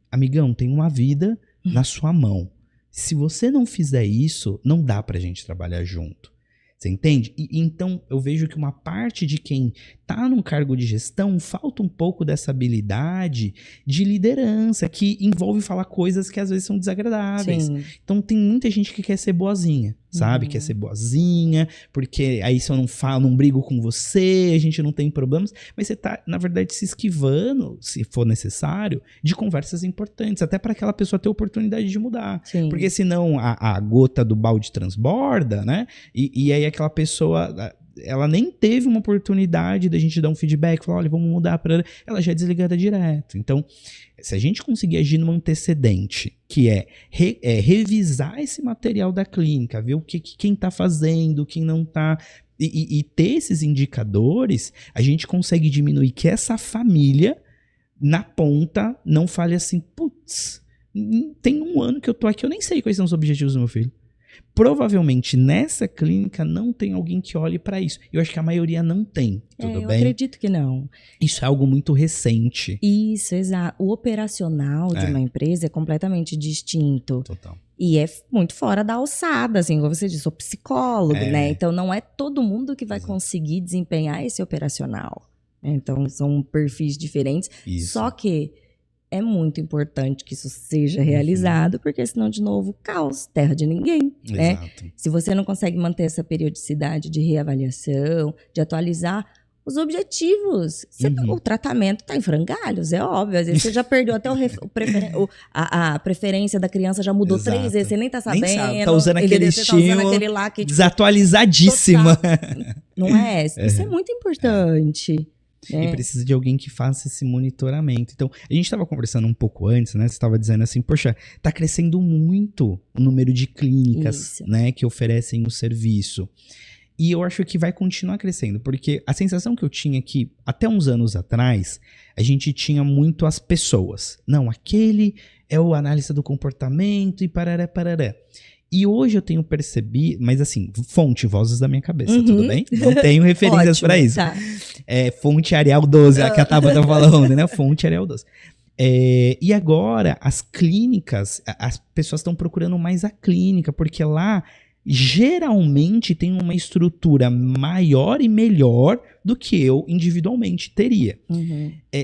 B: amigão, tem uma vida na sua mão. Se você não fizer isso, não dá pra gente trabalhar junto. Você entende? E então eu vejo que uma parte de quem está num cargo de gestão falta um pouco dessa habilidade de liderança, que envolve falar coisas que às vezes são desagradáveis.
A: Sim.
B: Então tem muita gente que quer ser boazinha, sabe? Quer ser boazinha, porque aí se eu não falo, não brigo com você, a gente não tem problemas. Mas você tá, na verdade, se esquivando, se for necessário, de conversas importantes, até para aquela pessoa ter oportunidade de mudar.
A: Sim.
B: Porque senão a gota do balde transborda, né? E aí aquela pessoa, ela nem teve uma oportunidade da gente dar um feedback, falar, olha, vamos mudar para ela já é desligada direto. Então, se a gente conseguir agir no antecedente, que é revisar esse material da clínica, ver quem está fazendo, quem não está, e ter esses indicadores, a gente consegue diminuir que essa família, na ponta, não fale assim, putz, tem um ano que eu tô aqui, eu nem sei quais são os objetivos do meu filho. Provavelmente nessa clínica não tem alguém que olhe para isso. Eu acho que a maioria não tem, tudo bem?
A: Eu acredito que não.
B: Isso é algo muito recente.
A: Isso, exato. O operacional de uma empresa é completamente distinto.
B: Total.
A: E é muito fora da alçada, assim, como você disse, sou psicólogo, né? Então não é todo mundo que vai conseguir desempenhar esse operacional. Então são perfis diferentes.
B: Isso.
A: Só que é muito importante que isso seja realizado, porque senão, de novo, caos, terra de ninguém. Né?
B: Exato.
A: Se você não consegue manter essa periodicidade de reavaliação, de atualizar os objetivos, o tratamento está em frangalhos, é óbvio. Às vezes você já perdeu até a preferência da criança, já mudou 3 vezes, você nem está sabendo.
B: Nem sabe, tá usando aquele estímulo,
A: tá usando aquele lá que, tipo,
B: desatualizadíssima.
A: Não é? Isso é muito importante.
B: E precisa de alguém que faça esse monitoramento. Então, a gente estava conversando um pouco antes, né? Você estava dizendo assim, poxa, tá crescendo muito o número de clínicas, né, que oferecem o serviço. E eu acho que vai continuar crescendo, porque a sensação que eu tinha é que, até uns anos atrás, a gente tinha muito as pessoas. Não, aquele é o analista do comportamento e parará, parará. E hoje eu tenho percebido, mas assim, fonte, vozes da minha cabeça, tudo bem? Não tenho referências para isso.
A: Tá.
B: Fonte Arial 12, a que a Tabata falando, né? Fonte Arial 12. E agora, as clínicas, as pessoas estão procurando mais a clínica, porque lá, geralmente, tem uma estrutura maior e melhor do que eu individualmente teria.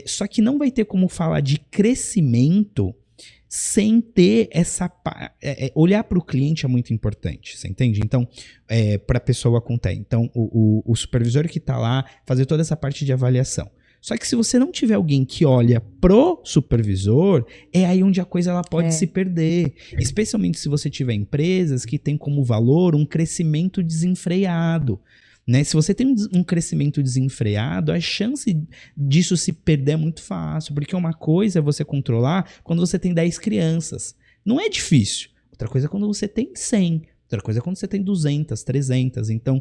B: Só que não vai ter como falar de crescimento sem ter essa... olhar para o cliente é muito importante, você entende? Então, para a pessoa contar. Então, o supervisor que está lá, fazer toda essa parte de avaliação. Só que se você não tiver alguém que olha pro supervisor, é aí onde a coisa ela pode se perder. Especialmente se você tiver empresas que têm como valor um crescimento desenfreado. Né? Se você tem um crescimento desenfreado, a chance disso se perder é muito fácil, porque uma coisa é você controlar quando você tem 10 crianças. Não é difícil. Outra coisa é quando você tem 100. Outra coisa é quando você tem 200, 300. Então,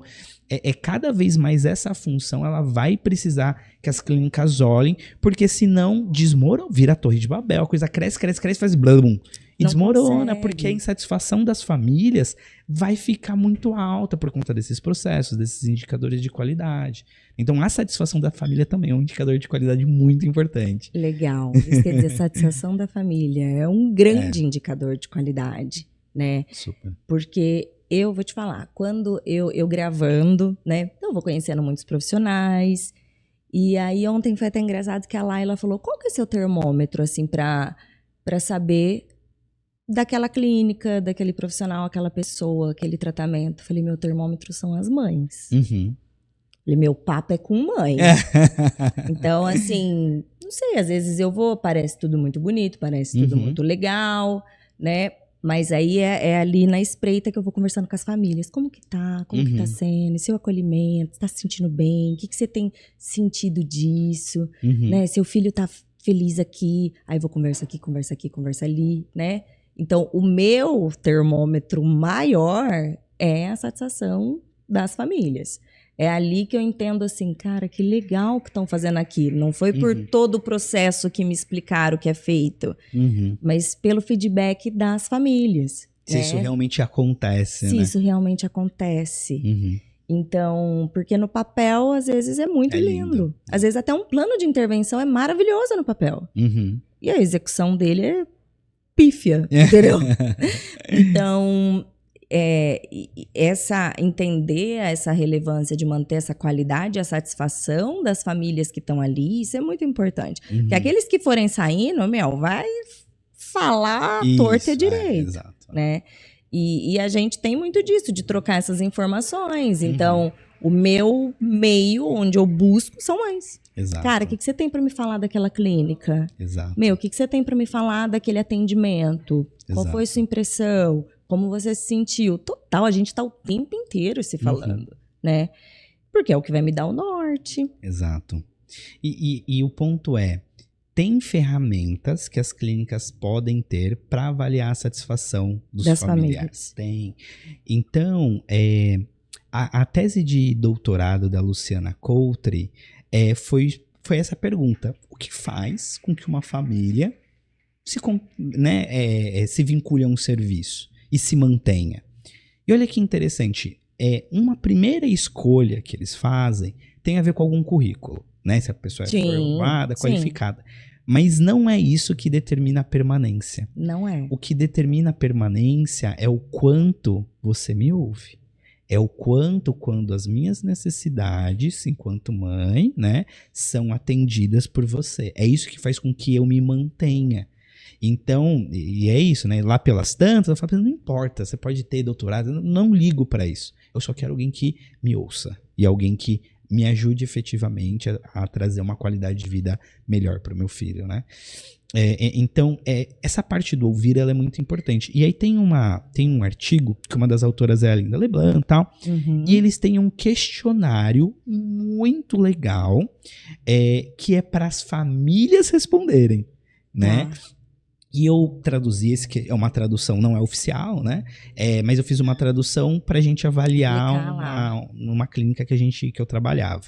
B: cada vez mais essa função, ela vai precisar que as clínicas olhem, porque senão desmorona, vira a Torre de Babel, a coisa cresce, faz blum. E
A: Não
B: desmorona,
A: consegue.
B: porque a insatisfação das famílias vai ficar muito alta por conta desses processos, desses indicadores de qualidade. Então, a satisfação da família também é um indicador de qualidade muito importante.
A: Legal. Isso quer dizer, satisfação da família é um grande indicador de qualidade, né?
B: Super.
A: Porque eu vou te falar, quando eu gravando, né? Eu vou conhecendo muitos profissionais. E aí ontem foi até engraçado que a Laila falou, qual que é seu termômetro, assim, pra saber daquela clínica, daquele profissional, aquela pessoa, aquele tratamento? Eu falei, meu termômetro são as mães.
B: Uhum.
A: Falei, meu papo é com mãe. Então, assim, não sei, às vezes eu vou, parece tudo muito bonito, parece tudo muito legal, né? Mas aí é ali na espreita que eu vou conversando com as famílias. Como que tá? Como que tá sendo? Seu acolhimento? Tá se sentindo bem? O que você tem sentido disso? Né? Seu filho tá feliz aqui? Aí eu vou conversa aqui, conversa ali, né? Então, o meu termômetro maior é a satisfação das famílias. É ali que eu entendo assim, cara, que legal que estão fazendo aqui. Não foi por todo o processo que me explicaram o que é feito, mas pelo feedback das famílias.
B: Se isso realmente acontece,
A: Se
B: né?
A: isso realmente acontece. Então, porque no papel, às vezes, é muito lindo. Às vezes, até um plano de intervenção é maravilhoso no papel. E a execução dele é pífia, entendeu? Então, entender essa relevância de manter essa qualidade, a satisfação das famílias que estão ali, isso é muito importante. Porque aqueles que forem saindo, vai falar torta e direito,
B: exato.
A: né? E a gente tem muito disso, de trocar essas informações. Então, o meu meio, onde eu busco, são mães.
B: Exato.
A: Cara, o que você tem para me falar daquela clínica?
B: Exato.
A: O que você tem para me falar daquele atendimento? Qual foi a sua impressão? Como você se sentiu? Total, a gente tá o tempo inteiro se falando, né? Porque é o que vai me dar o norte.
B: Exato. E o ponto é, tem ferramentas que as clínicas podem ter para avaliar a satisfação dos familiares. Tem. Então, a tese de doutorado da Luciana Coultre foi essa pergunta. O que faz com que uma família se vincule a um serviço e se mantenha? E olha que interessante, uma primeira escolha que eles fazem tem a ver com algum currículo, né? Se a pessoa é formada, qualificada. Mas não é isso que determina a permanência.
A: Não é.
B: O que determina a permanência é o quanto você me ouve. É o quanto, quando as minhas necessidades, enquanto mãe, né, são atendidas por você. É isso que faz com que eu me mantenha. Então, e é isso, né? Lá pelas tantas, eu falo, não importa, você pode ter doutorado, eu não ligo para isso. Eu só quero alguém que me ouça e alguém que me ajude efetivamente a trazer uma qualidade de vida melhor para o meu filho, né? Então, essa parte do ouvir, ela é muito importante. E aí tem um artigo, que uma das autoras é a Linda Leblanc e tal, e eles têm um questionário muito legal, que é para as famílias responderem, né? E eu traduzi esse, que é uma tradução, não é oficial, né? Mas eu fiz uma tradução pra gente avaliar numa clínica que eu trabalhava.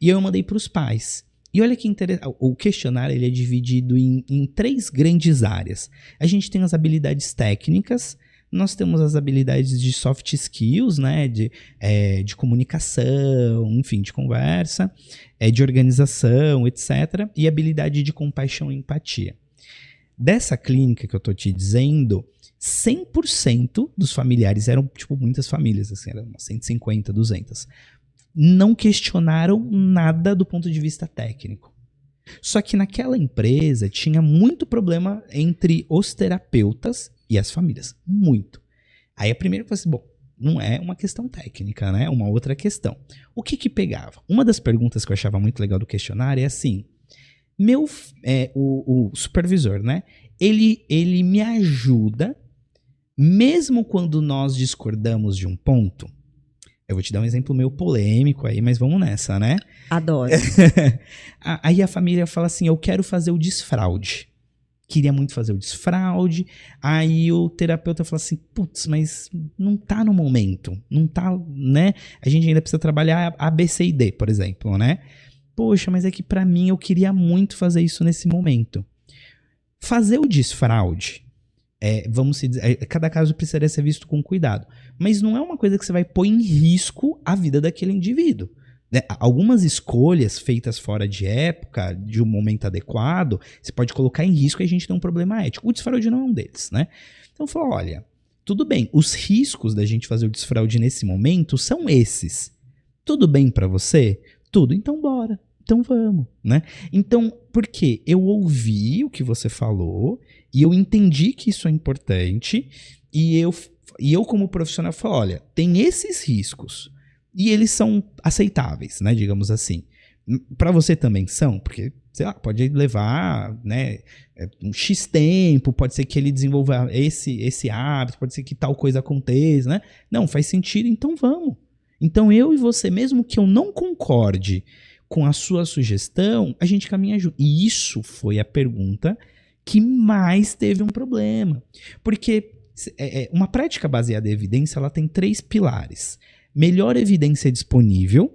B: E eu mandei pros pais. E olha que interessante, o questionário ele é dividido em 3 grandes áreas. A gente tem as habilidades técnicas, nós temos as habilidades de soft skills, né? De comunicação, enfim, de conversa, de organização, etc. E habilidade de compaixão e empatia. Dessa clínica que eu tô te dizendo, 100% dos familiares, eram tipo muitas famílias, assim, eram 150, 200, não questionaram nada do ponto de vista técnico. Só que naquela empresa tinha muito problema entre os terapeutas e as famílias, muito. Aí a primeira coisa, bom, não é uma questão técnica, né? Uma outra questão. O que pegava? Uma das perguntas que eu achava muito legal do questionário é assim, o supervisor, né? Ele me ajuda, mesmo quando nós discordamos de um ponto. Eu vou te dar um exemplo meio polêmico aí, mas vamos nessa, né?
A: Adoro.
B: Aí a família fala assim, eu quero fazer o desfraude. queria muito fazer o desfraude. Aí o terapeuta falou assim, putz, mas não tá no momento, não tá, né? A gente ainda precisa trabalhar A, B, C e D, por exemplo, né? Poxa, mas é que pra mim eu queria muito fazer isso nesse momento. Fazer o desfraude, vamos dizer, cada caso precisaria ser visto com cuidado, mas não é uma coisa que você vai pôr em risco a vida daquele indivíduo. Né? Algumas escolhas feitas fora de época, de um momento adequado, você pode colocar em risco e a gente tem um problema ético. O desfraude não é um deles, né? Então falou, olha, tudo bem, os riscos da gente fazer o desfraude nesse momento são esses. Tudo bem pra você? Tudo, então bora. Então vamos, né? Então, por quê? Eu ouvi o que você falou e eu entendi que isso é importante e eu como profissional falo, olha, tem esses riscos e eles são aceitáveis, né? Digamos assim. Para você também são, porque, sei lá, pode levar, né, um X tempo, pode ser que ele desenvolva esse hábito, pode ser que tal coisa aconteça, né? Não, faz sentido, então vamos. Então eu e você, mesmo que eu não concorde com a sua sugestão, a gente caminha junto. E isso foi a pergunta que mais teve um problema. Porque uma prática baseada em evidência, ela tem 3 pilares. Melhor evidência disponível,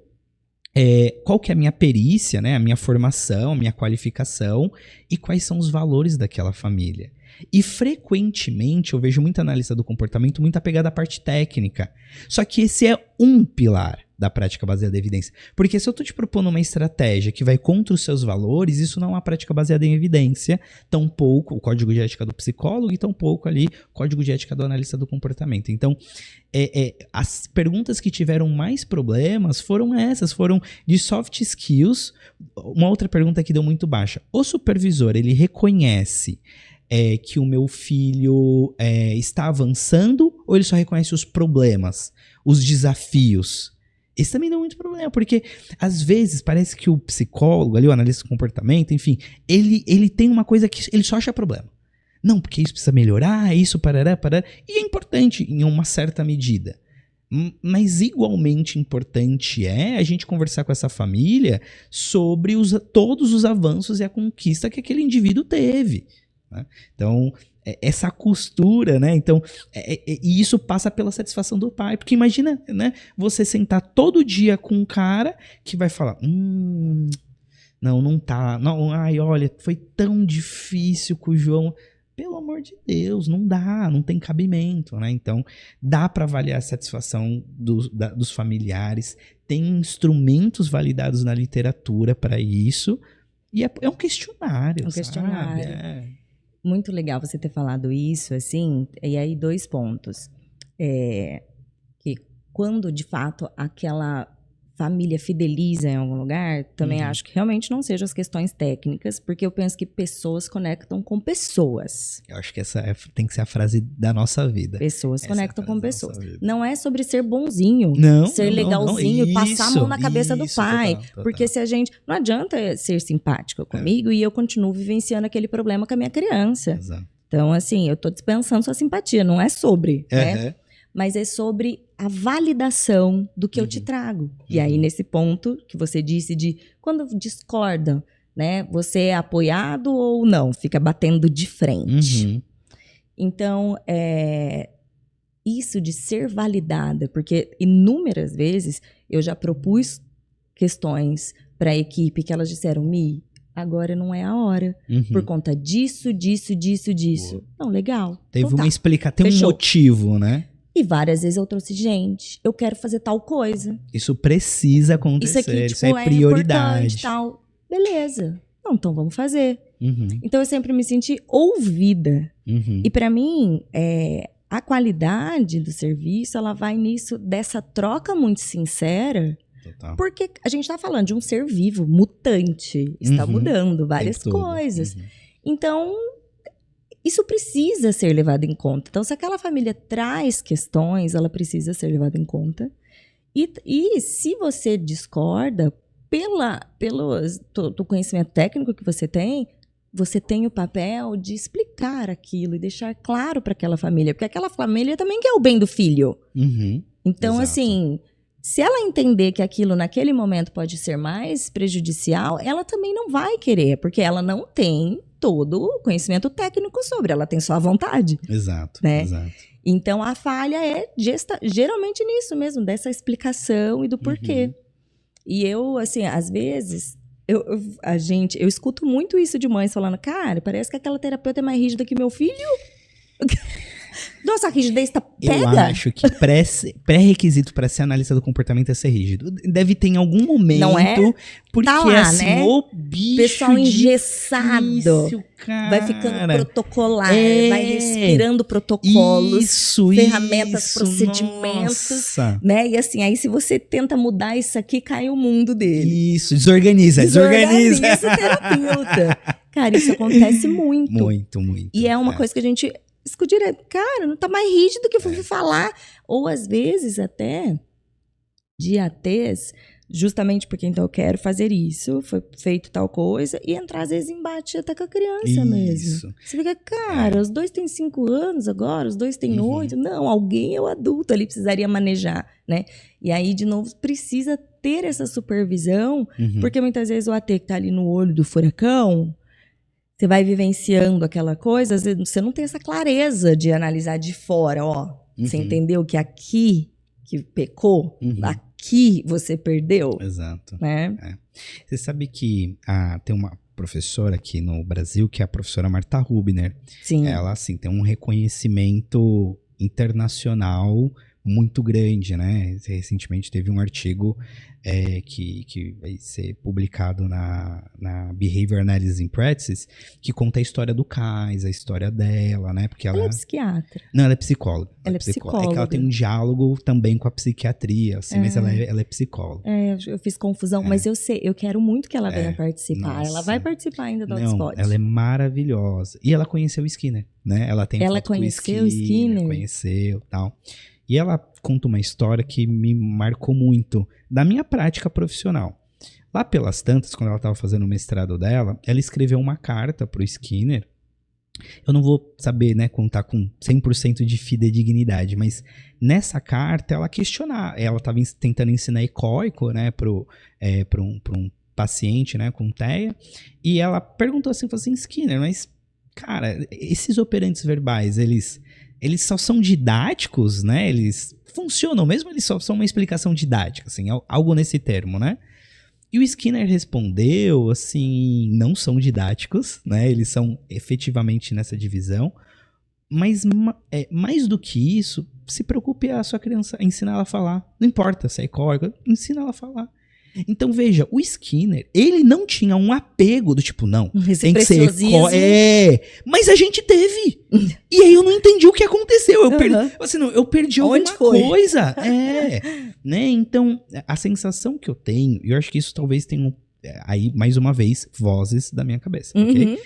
B: qual que é a minha perícia, né, a minha formação, a minha qualificação e quais são os valores daquela família. E frequentemente eu vejo muita análise do comportamento muito apegada à parte técnica. Só que esse é um pilar da prática baseada em evidência. Porque se eu estou te propondo uma estratégia que vai contra os seus valores, isso não é uma prática baseada em evidência, tampouco o código de ética do psicólogo e tampouco ali o código de ética do analista do comportamento. Então, as perguntas que tiveram mais problemas foram essas, foram de soft skills. Uma outra pergunta que deu muito baixa. O supervisor, ele reconhece que o meu filho está avançando ou ele só reconhece os problemas, os desafios? Esse também dá muito problema, porque às vezes parece que o psicólogo, ali, o analista de comportamento, enfim, ele tem uma coisa que ele só acha problema. Não, porque isso precisa melhorar, isso parará. E é importante em uma certa medida. Mas igualmente importante é a gente conversar com essa família sobre todos os avanços e a conquista que aquele indivíduo teve. Né? Então, essa costura, né? Então, e isso passa pela satisfação do pai. Porque imagina, né, você sentar todo dia com um cara que vai falar, não tá, não, ai, olha, foi tão difícil com o João. Pelo amor de Deus, não dá, não tem cabimento, né? Então, dá para avaliar a satisfação dos familiares, tem instrumentos validados na literatura para isso, e é um questionário,
A: um questionário.
B: Sabe?
A: Muito legal você ter falado isso, assim, e aí 2 pontos. Que quando, de fato, aquela família fideliza em algum lugar, também acho que realmente não sejam as questões técnicas, porque eu penso que pessoas conectam com pessoas.
B: Eu acho que essa tem que ser a frase da nossa vida.
A: Pessoas conectam com pessoas. Não é sobre ser bonzinho, ser legalzinho,
B: isso,
A: passar a mão na cabeça do pai.
B: Total.
A: Porque se a gente... Não adianta ser simpático comigo e eu continuo vivenciando aquele problema com a minha criança.
B: Exato.
A: Então, assim, eu tô dispensando sua simpatia, não é sobre, né? Mas é sobre a validação do que eu te trago. E aí, nesse ponto que você disse de quando discordam, né? Você é apoiado ou não? Fica batendo de frente. Então, isso de ser validada, porque inúmeras vezes eu já propus questões para a equipe que elas disseram, Mi, agora não é a hora. Por conta disso. Boa. Não, legal.
B: Teve uma explicação, tem um motivo, né?
A: E várias vezes eu trouxe, gente, eu quero fazer tal coisa.
B: Isso precisa acontecer,
A: isso, aqui, tipo,
B: isso é prioridade.
A: Tal. Beleza. Não, então vamos fazer. Então eu sempre me senti ouvida. E para mim, a qualidade do serviço, ela vai nisso, dessa troca muito sincera. Total. Porque a gente tá falando de um ser vivo, mutante. Está mudando várias coisas. Então... isso precisa ser levado em conta. Então, se aquela família traz questões, ela precisa ser levada em conta. E se você discorda, pelo conhecimento técnico que você tem o papel de explicar aquilo e deixar claro para aquela família. Porque aquela família também quer o bem do filho. Então, assim, se ela entender que aquilo naquele momento pode ser mais prejudicial, ela também não vai querer, porque ela não tem todo o conhecimento técnico sobre, ela tem só a vontade.
B: Exato,
A: né?
B: exato.
A: Então, a falha é geralmente nisso mesmo, dessa explicação e do porquê. E eu, assim, às vezes, eu escuto muito isso de mães falando, cara, parece que aquela terapeuta é mais rígida que meu filho. Nossa, a rigidez pega?
B: Eu acho que pré-requisito para ser analista do comportamento é ser rígido. Deve ter em algum momento.
A: Não é?
B: Porque
A: Tá lá,
B: assim,
A: né?
B: o bicho
A: Pessoal engessado.
B: difícil, cara.
A: Vai ficando protocolar, vai respirando protocolos, ferramentas, procedimentos,
B: nossa.
A: né? E assim, aí se você tenta mudar isso aqui, cai o mundo dele.
B: Isso, desorganiza.
A: O terapeuta. Cara, isso acontece muito.
B: Muito.
A: E é uma coisa que a gente escuta direto. Cara, não tá mais rígido que eu fui falar. Ou às vezes até de ATs, justamente porque então eu quero fazer isso, foi feito tal coisa, e entrar às vezes em embate até com a criança mesmo. Você fica, cara, os dois têm 5 anos agora, os dois têm 8. Não, alguém é o adulto ali, precisaria manejar, né? E aí, de novo, precisa ter essa supervisão, porque muitas vezes o AT que tá ali no olho do furacão, você vai vivenciando aquela coisa, às vezes você não tem essa clareza de analisar de fora, ó. Você entendeu que aqui que pecou, aqui você perdeu.
B: Exato.
A: Né?
B: Você sabe que tem uma professora aqui no Brasil, que é a professora Marta Rubner.
A: Sim.
B: Ela, assim, tem um reconhecimento internacional muito grande, né? Recentemente teve um artigo que vai ser publicado na Behavior Analysis in Practice, que conta a história do Kais, a história dela, né? Porque ela
A: é psiquiatra.
B: Não, ela é psicóloga.
A: Ela é psicóloga.
B: É que ela tem um diálogo também com a psiquiatria, assim, mas ela é psicóloga.
A: Eu fiz confusão, mas eu sei, eu quero muito que ela venha participar.
B: Nossa.
A: Ela vai participar ainda do
B: Não,
A: Hotspot.
B: ela é maravilhosa. E ela conheceu o Skinner, né? Ela tem
A: Ela
B: foto com
A: conheceu o Skinner?
B: Conheceu, tal. E ela conta uma história que me marcou muito da minha prática profissional. Lá pelas tantas, quando ela estava fazendo o mestrado dela, ela escreveu uma carta pro Skinner. Eu não vou saber, né, contar com 100% de fidedignidade, mas nessa carta ela ela estava tentando ensinar ecoico, né, para um paciente, né, com TEA, e ela perguntou assim, falou assim, Skinner, mas, cara, esses operantes verbais, eles só são didáticos, né, eles funcionam mesmo, eles só são uma explicação didática, assim, algo nesse termo, né? E o Skinner respondeu, assim, não são didáticos, né? Eles são efetivamente nessa divisão, mas mais do que isso, se preocupe a sua criança, ensina ela a falar. Não importa se é ecóico, ensina ela a falar. Então, veja, o Skinner, ele não tinha um apego do tipo, não, tem que ser mas a gente teve. E aí eu não entendi o que aconteceu. Eu perdi alguma coisa. Né? Então, a sensação que eu tenho, e eu acho que isso talvez tenha, aí, mais uma vez, vozes da minha cabeça, ok?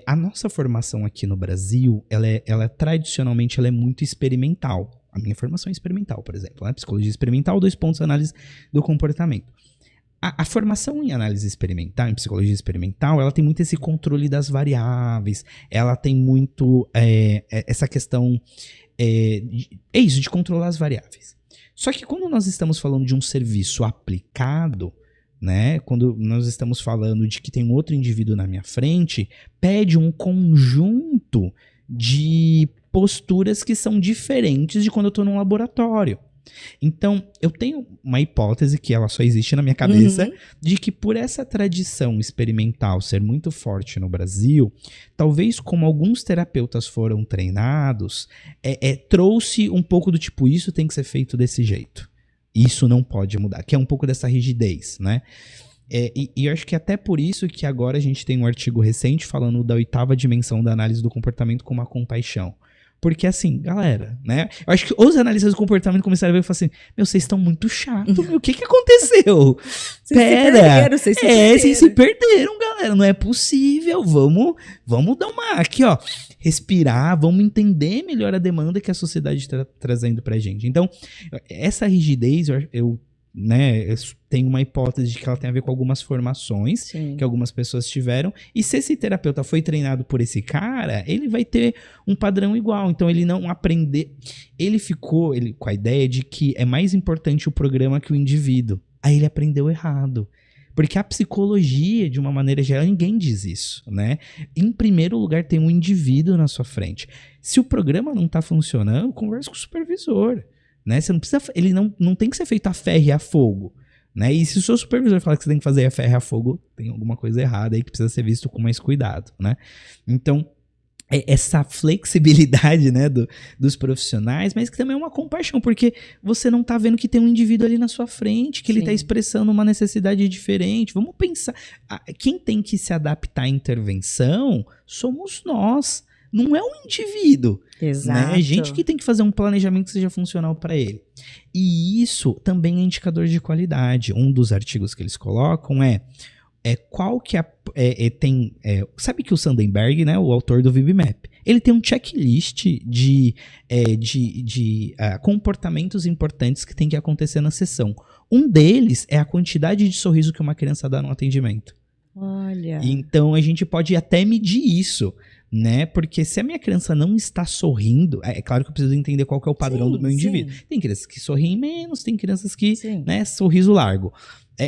B: A nossa formação aqui no Brasil, ela tradicionalmente ela é muito experimental. A minha formação é experimental, por exemplo, né? Psicologia experimental, 2 pontos, análise do comportamento. A formação em análise experimental, em psicologia experimental, ela tem muito esse controle das variáveis, ela tem muito essa questão de controlar as variáveis. Só que quando nós estamos falando de um serviço aplicado, né, quando nós estamos falando de que tem um outro indivíduo na minha frente, pede um conjunto de posturas que são diferentes de quando eu estou num laboratório. Então, eu tenho uma hipótese, que ela só existe na minha cabeça, de que por essa tradição experimental ser muito forte no Brasil, talvez como alguns terapeutas foram treinados, trouxe um pouco do tipo, isso tem que ser feito desse jeito. Isso não pode mudar, que é um pouco dessa rigidez, né? E eu acho que até por isso que agora a gente tem um artigo recente falando da 8ª dimensão da análise do comportamento como a compaixão. Porque assim, galera, né? Eu acho que os analistas do comportamento começaram a ver e falaram assim, vocês estão muito chatos, o que aconteceu? Vocês se perderam, galera, não é possível, vamos dar uma, aqui ó, respirar, vamos entender melhor a demanda que a sociedade está trazendo pra gente. Então, essa rigidez, eu tenho uma hipótese de que ela tem a ver com algumas formações que algumas pessoas tiveram, e se esse terapeuta foi treinado por esse cara, ele vai ter um padrão igual, então ele não aprender, ele ficou com a ideia de que é mais importante o programa que o indivíduo, aí ele aprendeu errado, Porque a psicologia, de uma maneira geral, ninguém diz isso, né? Em primeiro lugar, tem um indivíduo na sua frente. Se o programa não tá funcionando, converse com o supervisor, né? Você não precisa, ele não tem que ser feito a ferro e a fogo, né? E se o seu supervisor falar que você tem que fazer a ferro e a fogo, tem alguma coisa errada aí que precisa ser visto com mais cuidado, né? Então, essa flexibilidade, né, dos profissionais, mas que também é uma compaixão, porque você não tá vendo que tem um indivíduo ali na sua frente, que ele tá expressando uma necessidade diferente. Vamos pensar, quem tem que se adaptar à intervenção somos nós, não é um indivíduo.
A: Exato.
B: Né? É gente que tem que fazer um planejamento que seja funcional para ele. E isso também é indicador de qualidade. Um dos artigos que eles colocam qual que sabe que o Sandenberg, né, o autor do VibMap, ele tem um checklist de comportamentos importantes que tem que acontecer na sessão. Um deles é a quantidade de sorriso que uma criança dá no atendimento.
A: Olha.
B: Então a gente pode até medir isso, né? Porque se a minha criança não está sorrindo, é claro que eu preciso entender qual que é o padrão do meu indivíduo. Tem crianças que sorriem menos, tem crianças que, né, sorriso largo.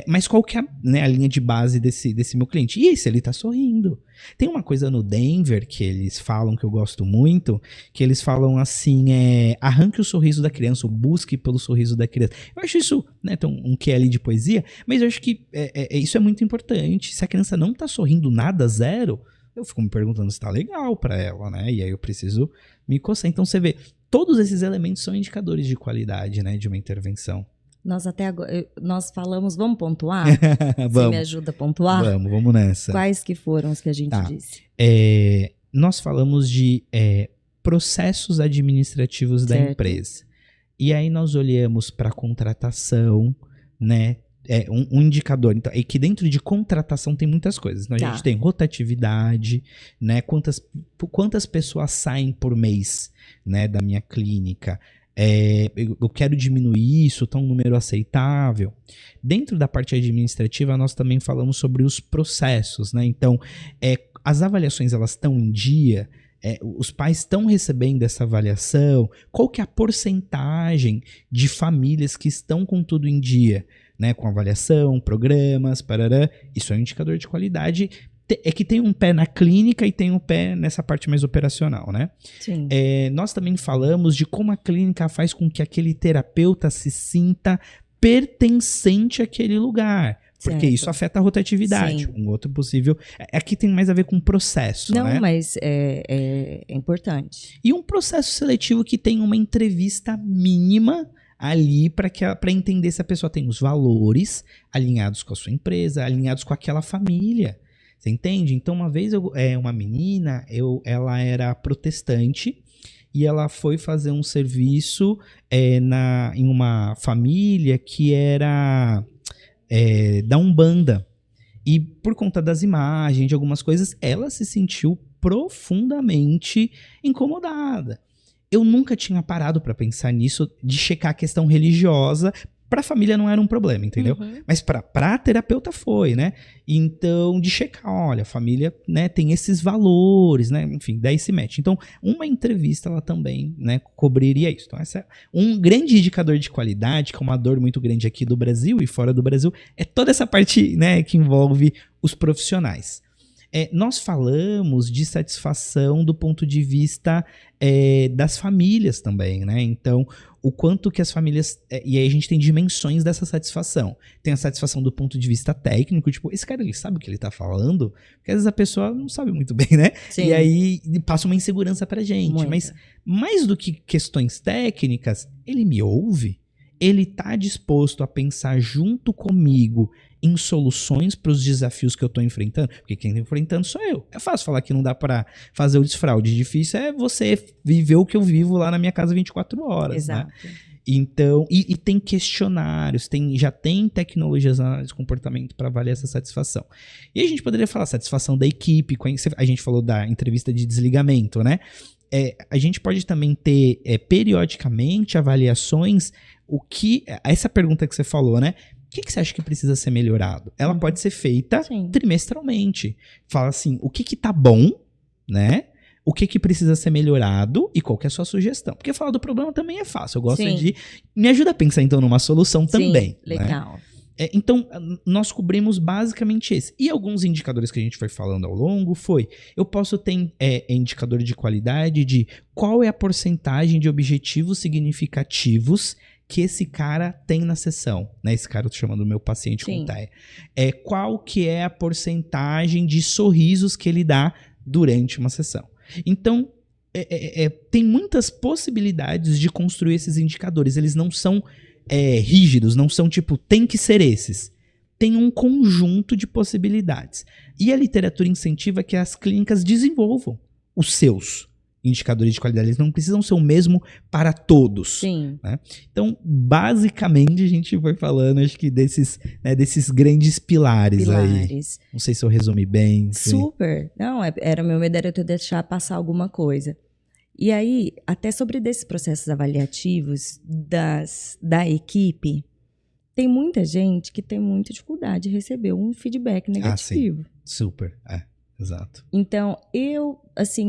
B: Mas qual que é, né, a linha de base desse meu cliente? E se ele tá sorrindo? Tem uma coisa no Denver que eles falam, que eu gosto muito, que eles falam assim, arranque o sorriso da criança, ou busque pelo sorriso da criança. Eu acho isso, né, tem um que ali de poesia, mas eu acho que isso é muito importante. Se a criança não tá sorrindo nada, zero, eu fico me perguntando se tá legal pra ela, né? E aí eu preciso me coçar. Então você vê, todos esses elementos são indicadores de qualidade, né, de uma intervenção.
A: Nós até agora, nós falamos, vamos pontuar?
B: Vamos.
A: Você me ajuda a pontuar?
B: Vamos nessa.
A: Quais que foram os que a gente disse?
B: Nós falamos de processos administrativos da empresa. E aí nós olhamos para contratação, né? Um indicador. Então, que dentro de contratação tem muitas coisas. Então, a gente tem rotatividade, né? Quantas pessoas saem por mês, né, da minha clínica. Eu quero diminuir isso, tá um número aceitável. Dentro da parte administrativa, nós também falamos sobre os processos, né? Então, as avaliações, elas estão em dia, os pais estão recebendo essa avaliação, qual que é a porcentagem de famílias que estão com tudo em dia, né? Com avaliação, programas, parará. Isso é um indicador de qualidade. É que tem um pé na clínica e tem um pé nessa parte mais operacional, né?
A: Sim.
B: Nós também falamos de como a clínica faz com que aquele terapeuta se sinta pertencente àquele lugar. Porque isso afeta a rotatividade. Um outro possível... Aqui tem mais a ver com processo,
A: não,
B: né?
A: Mas é importante.
B: E um processo seletivo que tem uma entrevista mínima ali para entender se a pessoa tem os valores alinhados com a sua empresa, alinhados com aquela família. Você entende? Então, uma vez uma menina, ela era protestante e ela foi fazer um serviço em uma família que era da Umbanda. E por conta das imagens, de algumas coisas, ela se sentiu profundamente incomodada. Eu nunca tinha parado para pensar nisso, de checar a questão religiosa. Pra família não era um problema, entendeu? Mas pra terapeuta foi, né? Então, de checar, olha, a família, né, tem esses valores, né? Enfim, daí se mete. Então, uma entrevista, ela também, né, cobriria isso. Então, essa é um grande indicador de qualidade, que é uma dor muito grande aqui do Brasil e fora do Brasil, é toda essa parte, né, que envolve os profissionais. Nós falamos de satisfação do ponto de vista das famílias também, né? Então, o quanto que as famílias... e aí a gente tem dimensões dessa satisfação. Tem a satisfação do ponto de vista técnico, tipo, esse cara, ele sabe o que ele tá falando? Porque às vezes a pessoa não sabe muito bem, né?
A: Sim.
B: E aí passa uma insegurança pra gente.
A: Muita.
B: Mas mais do que questões técnicas, ele me ouve? Ele tá disposto a pensar junto comigo em soluções para os desafios que eu estou enfrentando? Porque quem está enfrentando sou eu. É fácil falar que não dá para fazer o desfraude. Difícil é você viver o que eu vivo lá na minha casa 24 horas.
A: Exato.
B: Né? Então, e tem questionários, já tem tecnologias de análise de comportamento para avaliar essa satisfação. E a gente poderia falar satisfação da equipe, a gente falou da entrevista de desligamento, né? A gente pode também ter periodicamente avaliações, essa pergunta que você falou, né? O que você acha que precisa ser melhorado? Ela pode ser feita trimestralmente. Fala assim, o que tá bom, né? O que precisa ser melhorado e qual que é a sua sugestão. Porque falar do problema também é fácil. Eu gosto de... Me ajuda a pensar, então, numa solução também.
A: Legal.
B: Né? Então, nós cobrimos basicamente esse. E alguns indicadores que a gente foi falando ao longo eu posso ter indicador de qualidade de qual é a porcentagem de objetivos significativos que esse cara tem na sessão, né? Esse cara eu tô chamando o meu paciente com TEA. Qual que é a porcentagem de sorrisos que ele dá durante uma sessão. Então, tem muitas possibilidades de construir esses indicadores. Eles não são rígidos, não são tipo, tem que ser esses. Tem um conjunto de possibilidades. E a literatura incentiva que as clínicas desenvolvam os seus indicadores de qualidade. Eles não precisam ser o mesmo para todos.
A: Sim.
B: Né? Então, basicamente, a gente foi falando, acho que desses grandes pilares aí. Não sei se eu resumi bem.
A: Super. Não, era meu medo era eu deixar passar alguma coisa. E aí, até sobre desses processos avaliativos da equipe, tem muita gente que tem muita dificuldade de receber um feedback negativo.
B: Sim. Super, exato.
A: Então,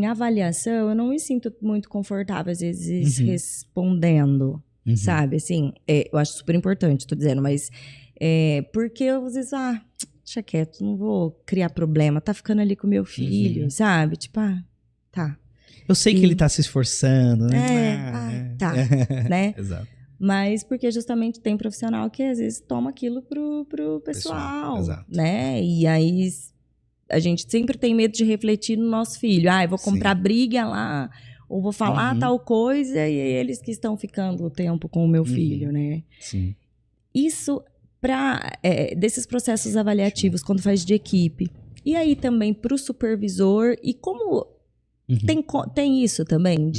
A: a avaliação, eu não me sinto muito confortável, às vezes, respondendo, sabe? Assim, eu acho super importante, tô dizendo, mas porque eu, às vezes, deixa quieto, não vou criar problema, tá ficando ali com meu filho, sabe? Tipo, tá.
B: Eu sei que ele tá se esforçando,
A: né? Tá, né?
B: Exato.
A: Mas porque justamente tem profissional que, às vezes, toma aquilo pro pessoal, né? E aí a gente sempre tem medo de refletir no nosso filho. Eu vou comprar briga lá, ou vou falar tal coisa, e eles que estão ficando o tempo com o meu filho, né?
B: Sim.
A: Isso desses processos avaliativos, quando faz de equipe. E aí também para o supervisor, e como tem isso também,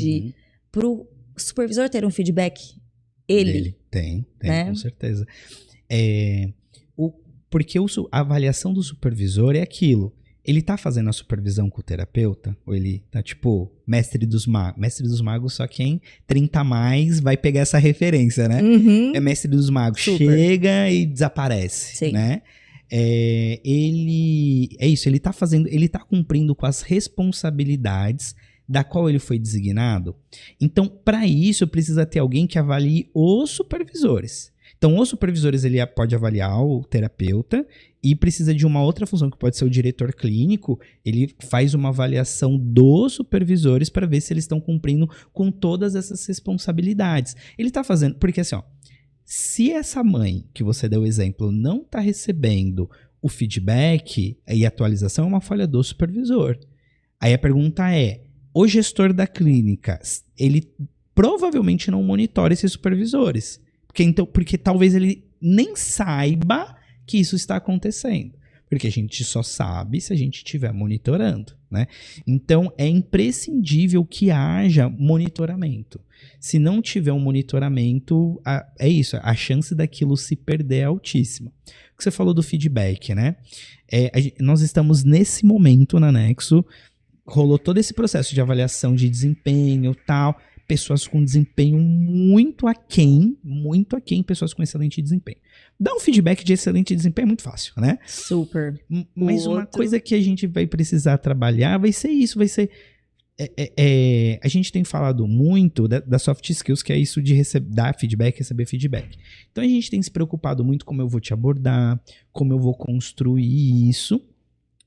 A: para o supervisor ter um feedback, ele
B: tem,
A: né?
B: Com certeza. Porque a avaliação do supervisor é aquilo. Ele tá fazendo a supervisão com o terapeuta? Ou ele tá tipo mestre dos magos? Mestre dos magos, só quem 30 mais vai pegar essa referência, né? É mestre dos magos. Super. Chega e desaparece,
A: Sim.
B: Né? Ele tá cumprindo com as responsabilidades da qual ele foi designado. Então, para isso, precisa ter alguém que avalie os supervisores. Então, os supervisores ele pode avaliar o terapeuta e precisa de uma outra função, que pode ser o diretor clínico. Ele faz uma avaliação dos supervisores para ver se eles estão cumprindo com todas essas responsabilidades. Ele está fazendo... Porque assim, se essa mãe, que você deu o exemplo, não está recebendo o feedback e atualização, é uma falha do supervisor. Aí a pergunta o gestor da clínica, ele provavelmente não monitora esses supervisores. Porque talvez ele nem saiba que isso está acontecendo. Porque a gente só sabe se a gente estiver monitorando, né? Então, é imprescindível que haja monitoramento. Se não tiver um monitoramento, a chance daquilo se perder é altíssima. O que você falou do feedback, né? Nós estamos nesse momento na Nexo, rolou todo esse processo de avaliação de desempenho e tal, pessoas com desempenho muito aquém, pessoas com excelente desempenho. Dar um feedback de excelente desempenho é muito fácil, né?
A: Super.
B: Mas uma coisa que a gente vai precisar trabalhar vai ser isso, a gente tem falado muito da soft skills, que é isso de dar feedback, receber feedback. Então a gente tem se preocupado muito como eu vou te abordar, como eu vou construir isso,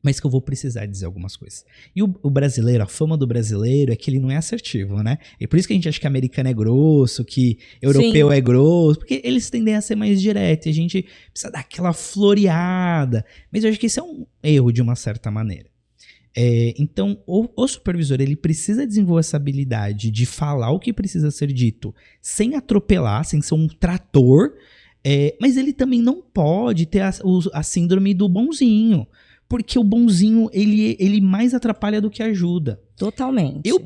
B: mas que eu vou precisar dizer algumas coisas. E o brasileiro, a fama do brasileiro é que ele não é assertivo, né? E por isso que a gente acha que americano é grosso, que europeu é grosso, porque eles tendem a ser mais diretos, e a gente precisa dar aquela floreada. Mas eu acho que isso é um erro de uma certa maneira. Então, o supervisor, ele precisa desenvolver essa habilidade de falar o que precisa ser dito, sem atropelar, sem ser um trator, mas ele também não pode ter a síndrome do bonzinho. Porque o bonzinho, ele mais atrapalha do que ajuda.
A: Totalmente.
B: Eu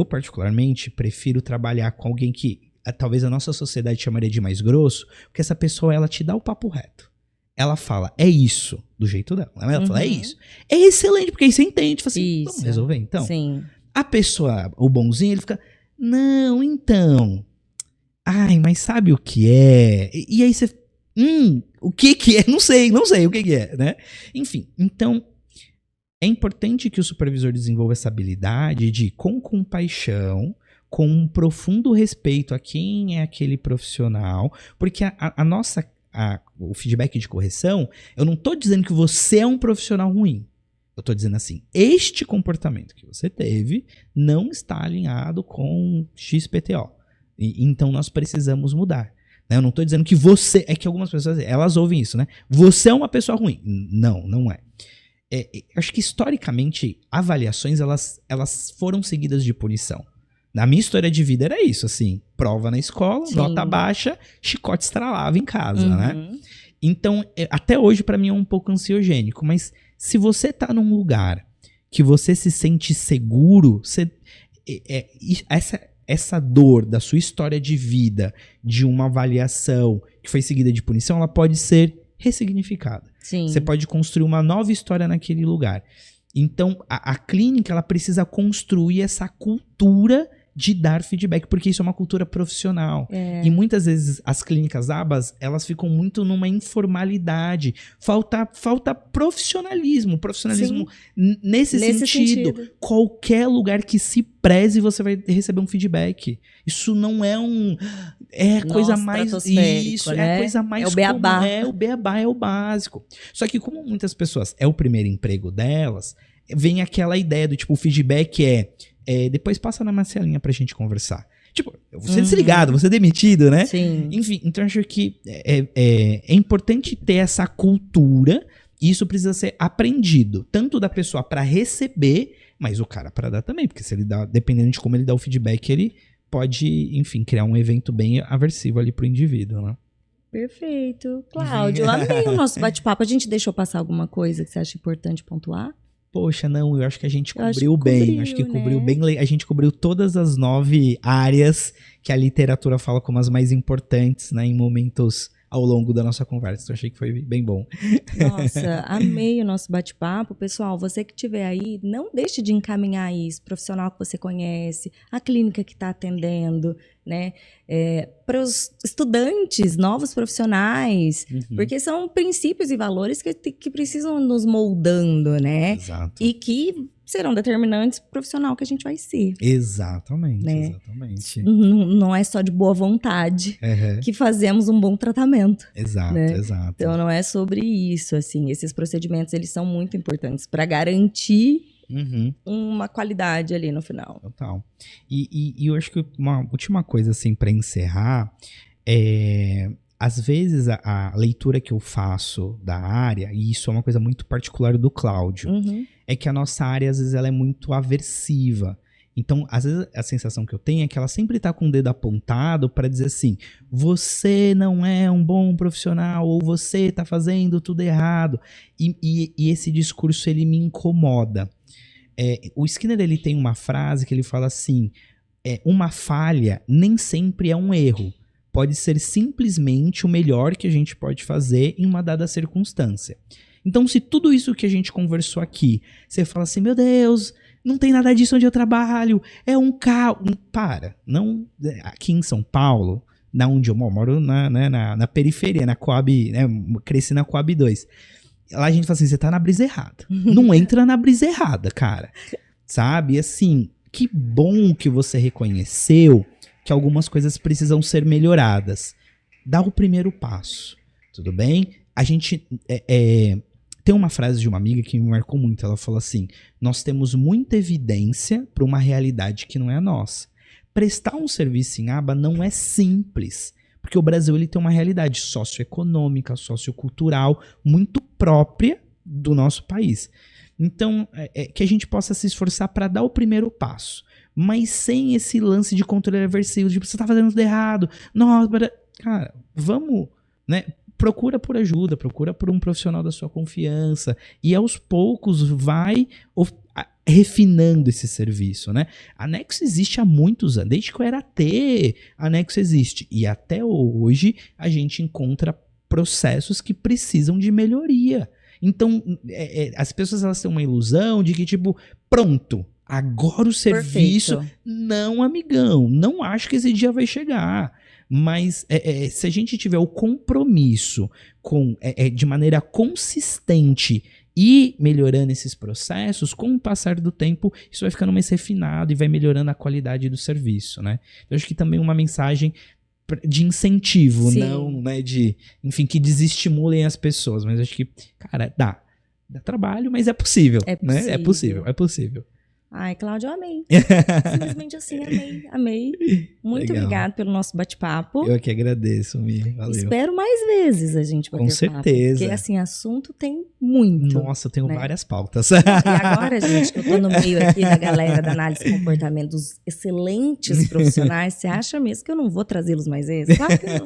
B: particularmente, prefiro trabalhar com alguém que talvez a nossa sociedade chamaria de mais grosso, porque essa pessoa, ela te dá o papo reto. Ela fala, é isso, do jeito dela. Ela fala, é isso. É excelente, porque aí você entende. Fala assim, vamos resolver então?
A: Sim.
B: A pessoa, o bonzinho, ele fica, não, então. Ai, mas sabe o que é? E aí você... o que é? Não sei o que é, né? Enfim, então é importante que o supervisor desenvolva essa habilidade de, com compaixão, com um profundo respeito a quem é aquele profissional, porque o feedback de correção, eu não tô dizendo que você é um profissional ruim. Eu tô dizendo assim, este comportamento que você teve não está alinhado com XPTO. Então nós precisamos mudar. Né? Eu não tô dizendo que você... É que algumas pessoas, elas ouvem isso, né? Você é uma pessoa ruim. Não, não é. Acho que historicamente, avaliações, elas foram seguidas de punição. Na minha história de vida era isso, assim, prova na escola,
A: Sim.
B: nota baixa, chicote estralava em casa, né? Então, até hoje pra mim é um pouco ansiogênico, mas se você tá num lugar que você se sente seguro, essa dor da sua história de vida, de uma avaliação que foi seguida de punição, ela pode ser ressignificada.
A: Sim.
B: Você pode construir uma nova história naquele lugar. Então, a clínica, ela precisa construir essa cultura de dar feedback, porque isso é uma cultura profissional. E muitas vezes as clínicas ABAs, elas ficam muito numa informalidade. Falta profissionalismo. Profissionalismo nesse sentido. Qualquer lugar que se preze, você vai receber um feedback. Isso não é coisa mais... Isso, né? É a coisa mais...
A: É o beabá.
B: O beabá, é o básico. Só que como muitas pessoas, é o primeiro emprego delas, vem aquela ideia do tipo, o feedback depois passa na Marcelinha pra gente conversar. Tipo, você é desligado, você é demitido, né?
A: Sim.
B: Enfim, então eu acho que é importante ter essa cultura e isso precisa ser aprendido. Tanto da pessoa pra receber, mas o cara pra dar também. Porque se ele dá, dependendo de como ele dá o feedback, ele pode, enfim, criar um evento bem aversivo ali pro indivíduo, né?
A: Perfeito. Cláudio, amei o nosso bate-papo. A gente deixou passar alguma coisa que você acha importante pontuar?
B: Poxa, não, eu acho que a gente cobriu bem. Acho que cobriu bem. A gente cobriu todas as 9 áreas que a literatura fala como as mais importantes, né, em momentos ao longo da nossa conversa. Então, achei que foi bem bom.
A: Nossa, amei o nosso bate-papo. Pessoal, você que estiver aí, não deixe de encaminhar isso, profissional que você conhece, a clínica que está atendendo, né? Para os estudantes, novos profissionais, porque são princípios e valores que precisam nos moldando, né?
B: Exato.
A: E que serão determinantes pro profissional que a gente vai ser.
B: Exatamente,
A: né?
B: Exatamente.
A: Não é só de boa vontade que fazemos um bom tratamento.
B: Exato,
A: né?
B: exato.
A: Então não é sobre isso, assim. Esses procedimentos, eles são muito importantes para garantir uma qualidade ali no final.
B: Total. E eu acho que uma última coisa, assim, para encerrar, às vezes a leitura que eu faço da área, e isso é uma coisa muito particular do Cláudio, é que a nossa área, às vezes, ela é muito aversiva. Então, às vezes, a sensação que eu tenho é que ela sempre tá com o dedo apontado para dizer assim, você não é um bom profissional, ou você tá fazendo tudo errado. E esse discurso, ele me incomoda. O Skinner, ele tem uma frase que ele fala assim, uma falha nem sempre é um erro. Pode ser simplesmente o melhor que a gente pode fazer em uma dada circunstância. Então, se tudo isso que a gente conversou aqui, você fala assim, meu Deus, não tem nada disso onde eu trabalho, é um caos. Para, não, aqui em São Paulo, na onde eu moro na periferia, na Coab, né, cresci na Coab 2. Lá a gente fala assim, você tá na brisa errada. Não entra na brisa errada, cara. Sabe? Assim, que bom que você reconheceu que algumas coisas precisam ser melhoradas. Dá o primeiro passo, tudo bem? A gente... Tem uma frase de uma amiga que me marcou muito. Ela falou assim, nós temos muita evidência para uma realidade que não é a nossa. Prestar um serviço em aba não é simples, porque o Brasil ele tem uma realidade socioeconômica, sociocultural muito própria do nosso país. Então, que a gente possa se esforçar para dar o primeiro passo, mas sem esse lance de controle aversivo, de você tá fazendo tudo errado. Nossa, cara, vamos, né? Procura por ajuda, procura por um profissional da sua confiança e aos poucos vai refinando esse serviço, né? A Nexo existe há muitos anos, desde que eu era T, a Nexo existe e até hoje a gente encontra processos que precisam de melhoria. Então, as pessoas elas têm uma ilusão de que tipo, pronto, agora o serviço...
A: Perfeito.
B: Não, amigão, não acho que esse dia vai chegar. Mas se a gente tiver o compromisso de maneira consistente e melhorando esses processos, com o passar do tempo, isso vai ficando mais refinado e vai melhorando a qualidade do serviço, né? Eu acho que também uma mensagem de incentivo,
A: Sim.
B: não, né, de, enfim, que desestimulem as pessoas. Mas acho que, cara, dá trabalho, mas é possível, né? É possível.
A: Ai, Cláudio, eu amei. Simplesmente assim, amei. Muito
B: Legal.
A: obrigada pelo nosso bate-papo.
B: Eu que agradeço, Mi. Valeu.
A: Espero mais vezes a gente bater
B: Com
A: papo.
B: certeza.
A: Porque, assim, assunto tem muito.
B: Nossa, eu tenho várias pautas.
A: E agora, gente, que eu tô no meio aqui da galera da análise de comportamento dos excelentes profissionais, você acha mesmo que eu não vou trazê-los mais vezes? Claro que não.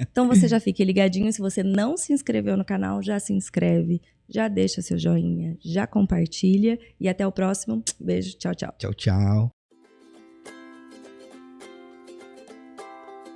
A: Então você já fique ligadinho. Se você não se inscreveu no canal, já se inscreve, já deixa seu joinha, já compartilha. E até o próximo. Beijo, tchau, tchau.
B: Tchau, tchau.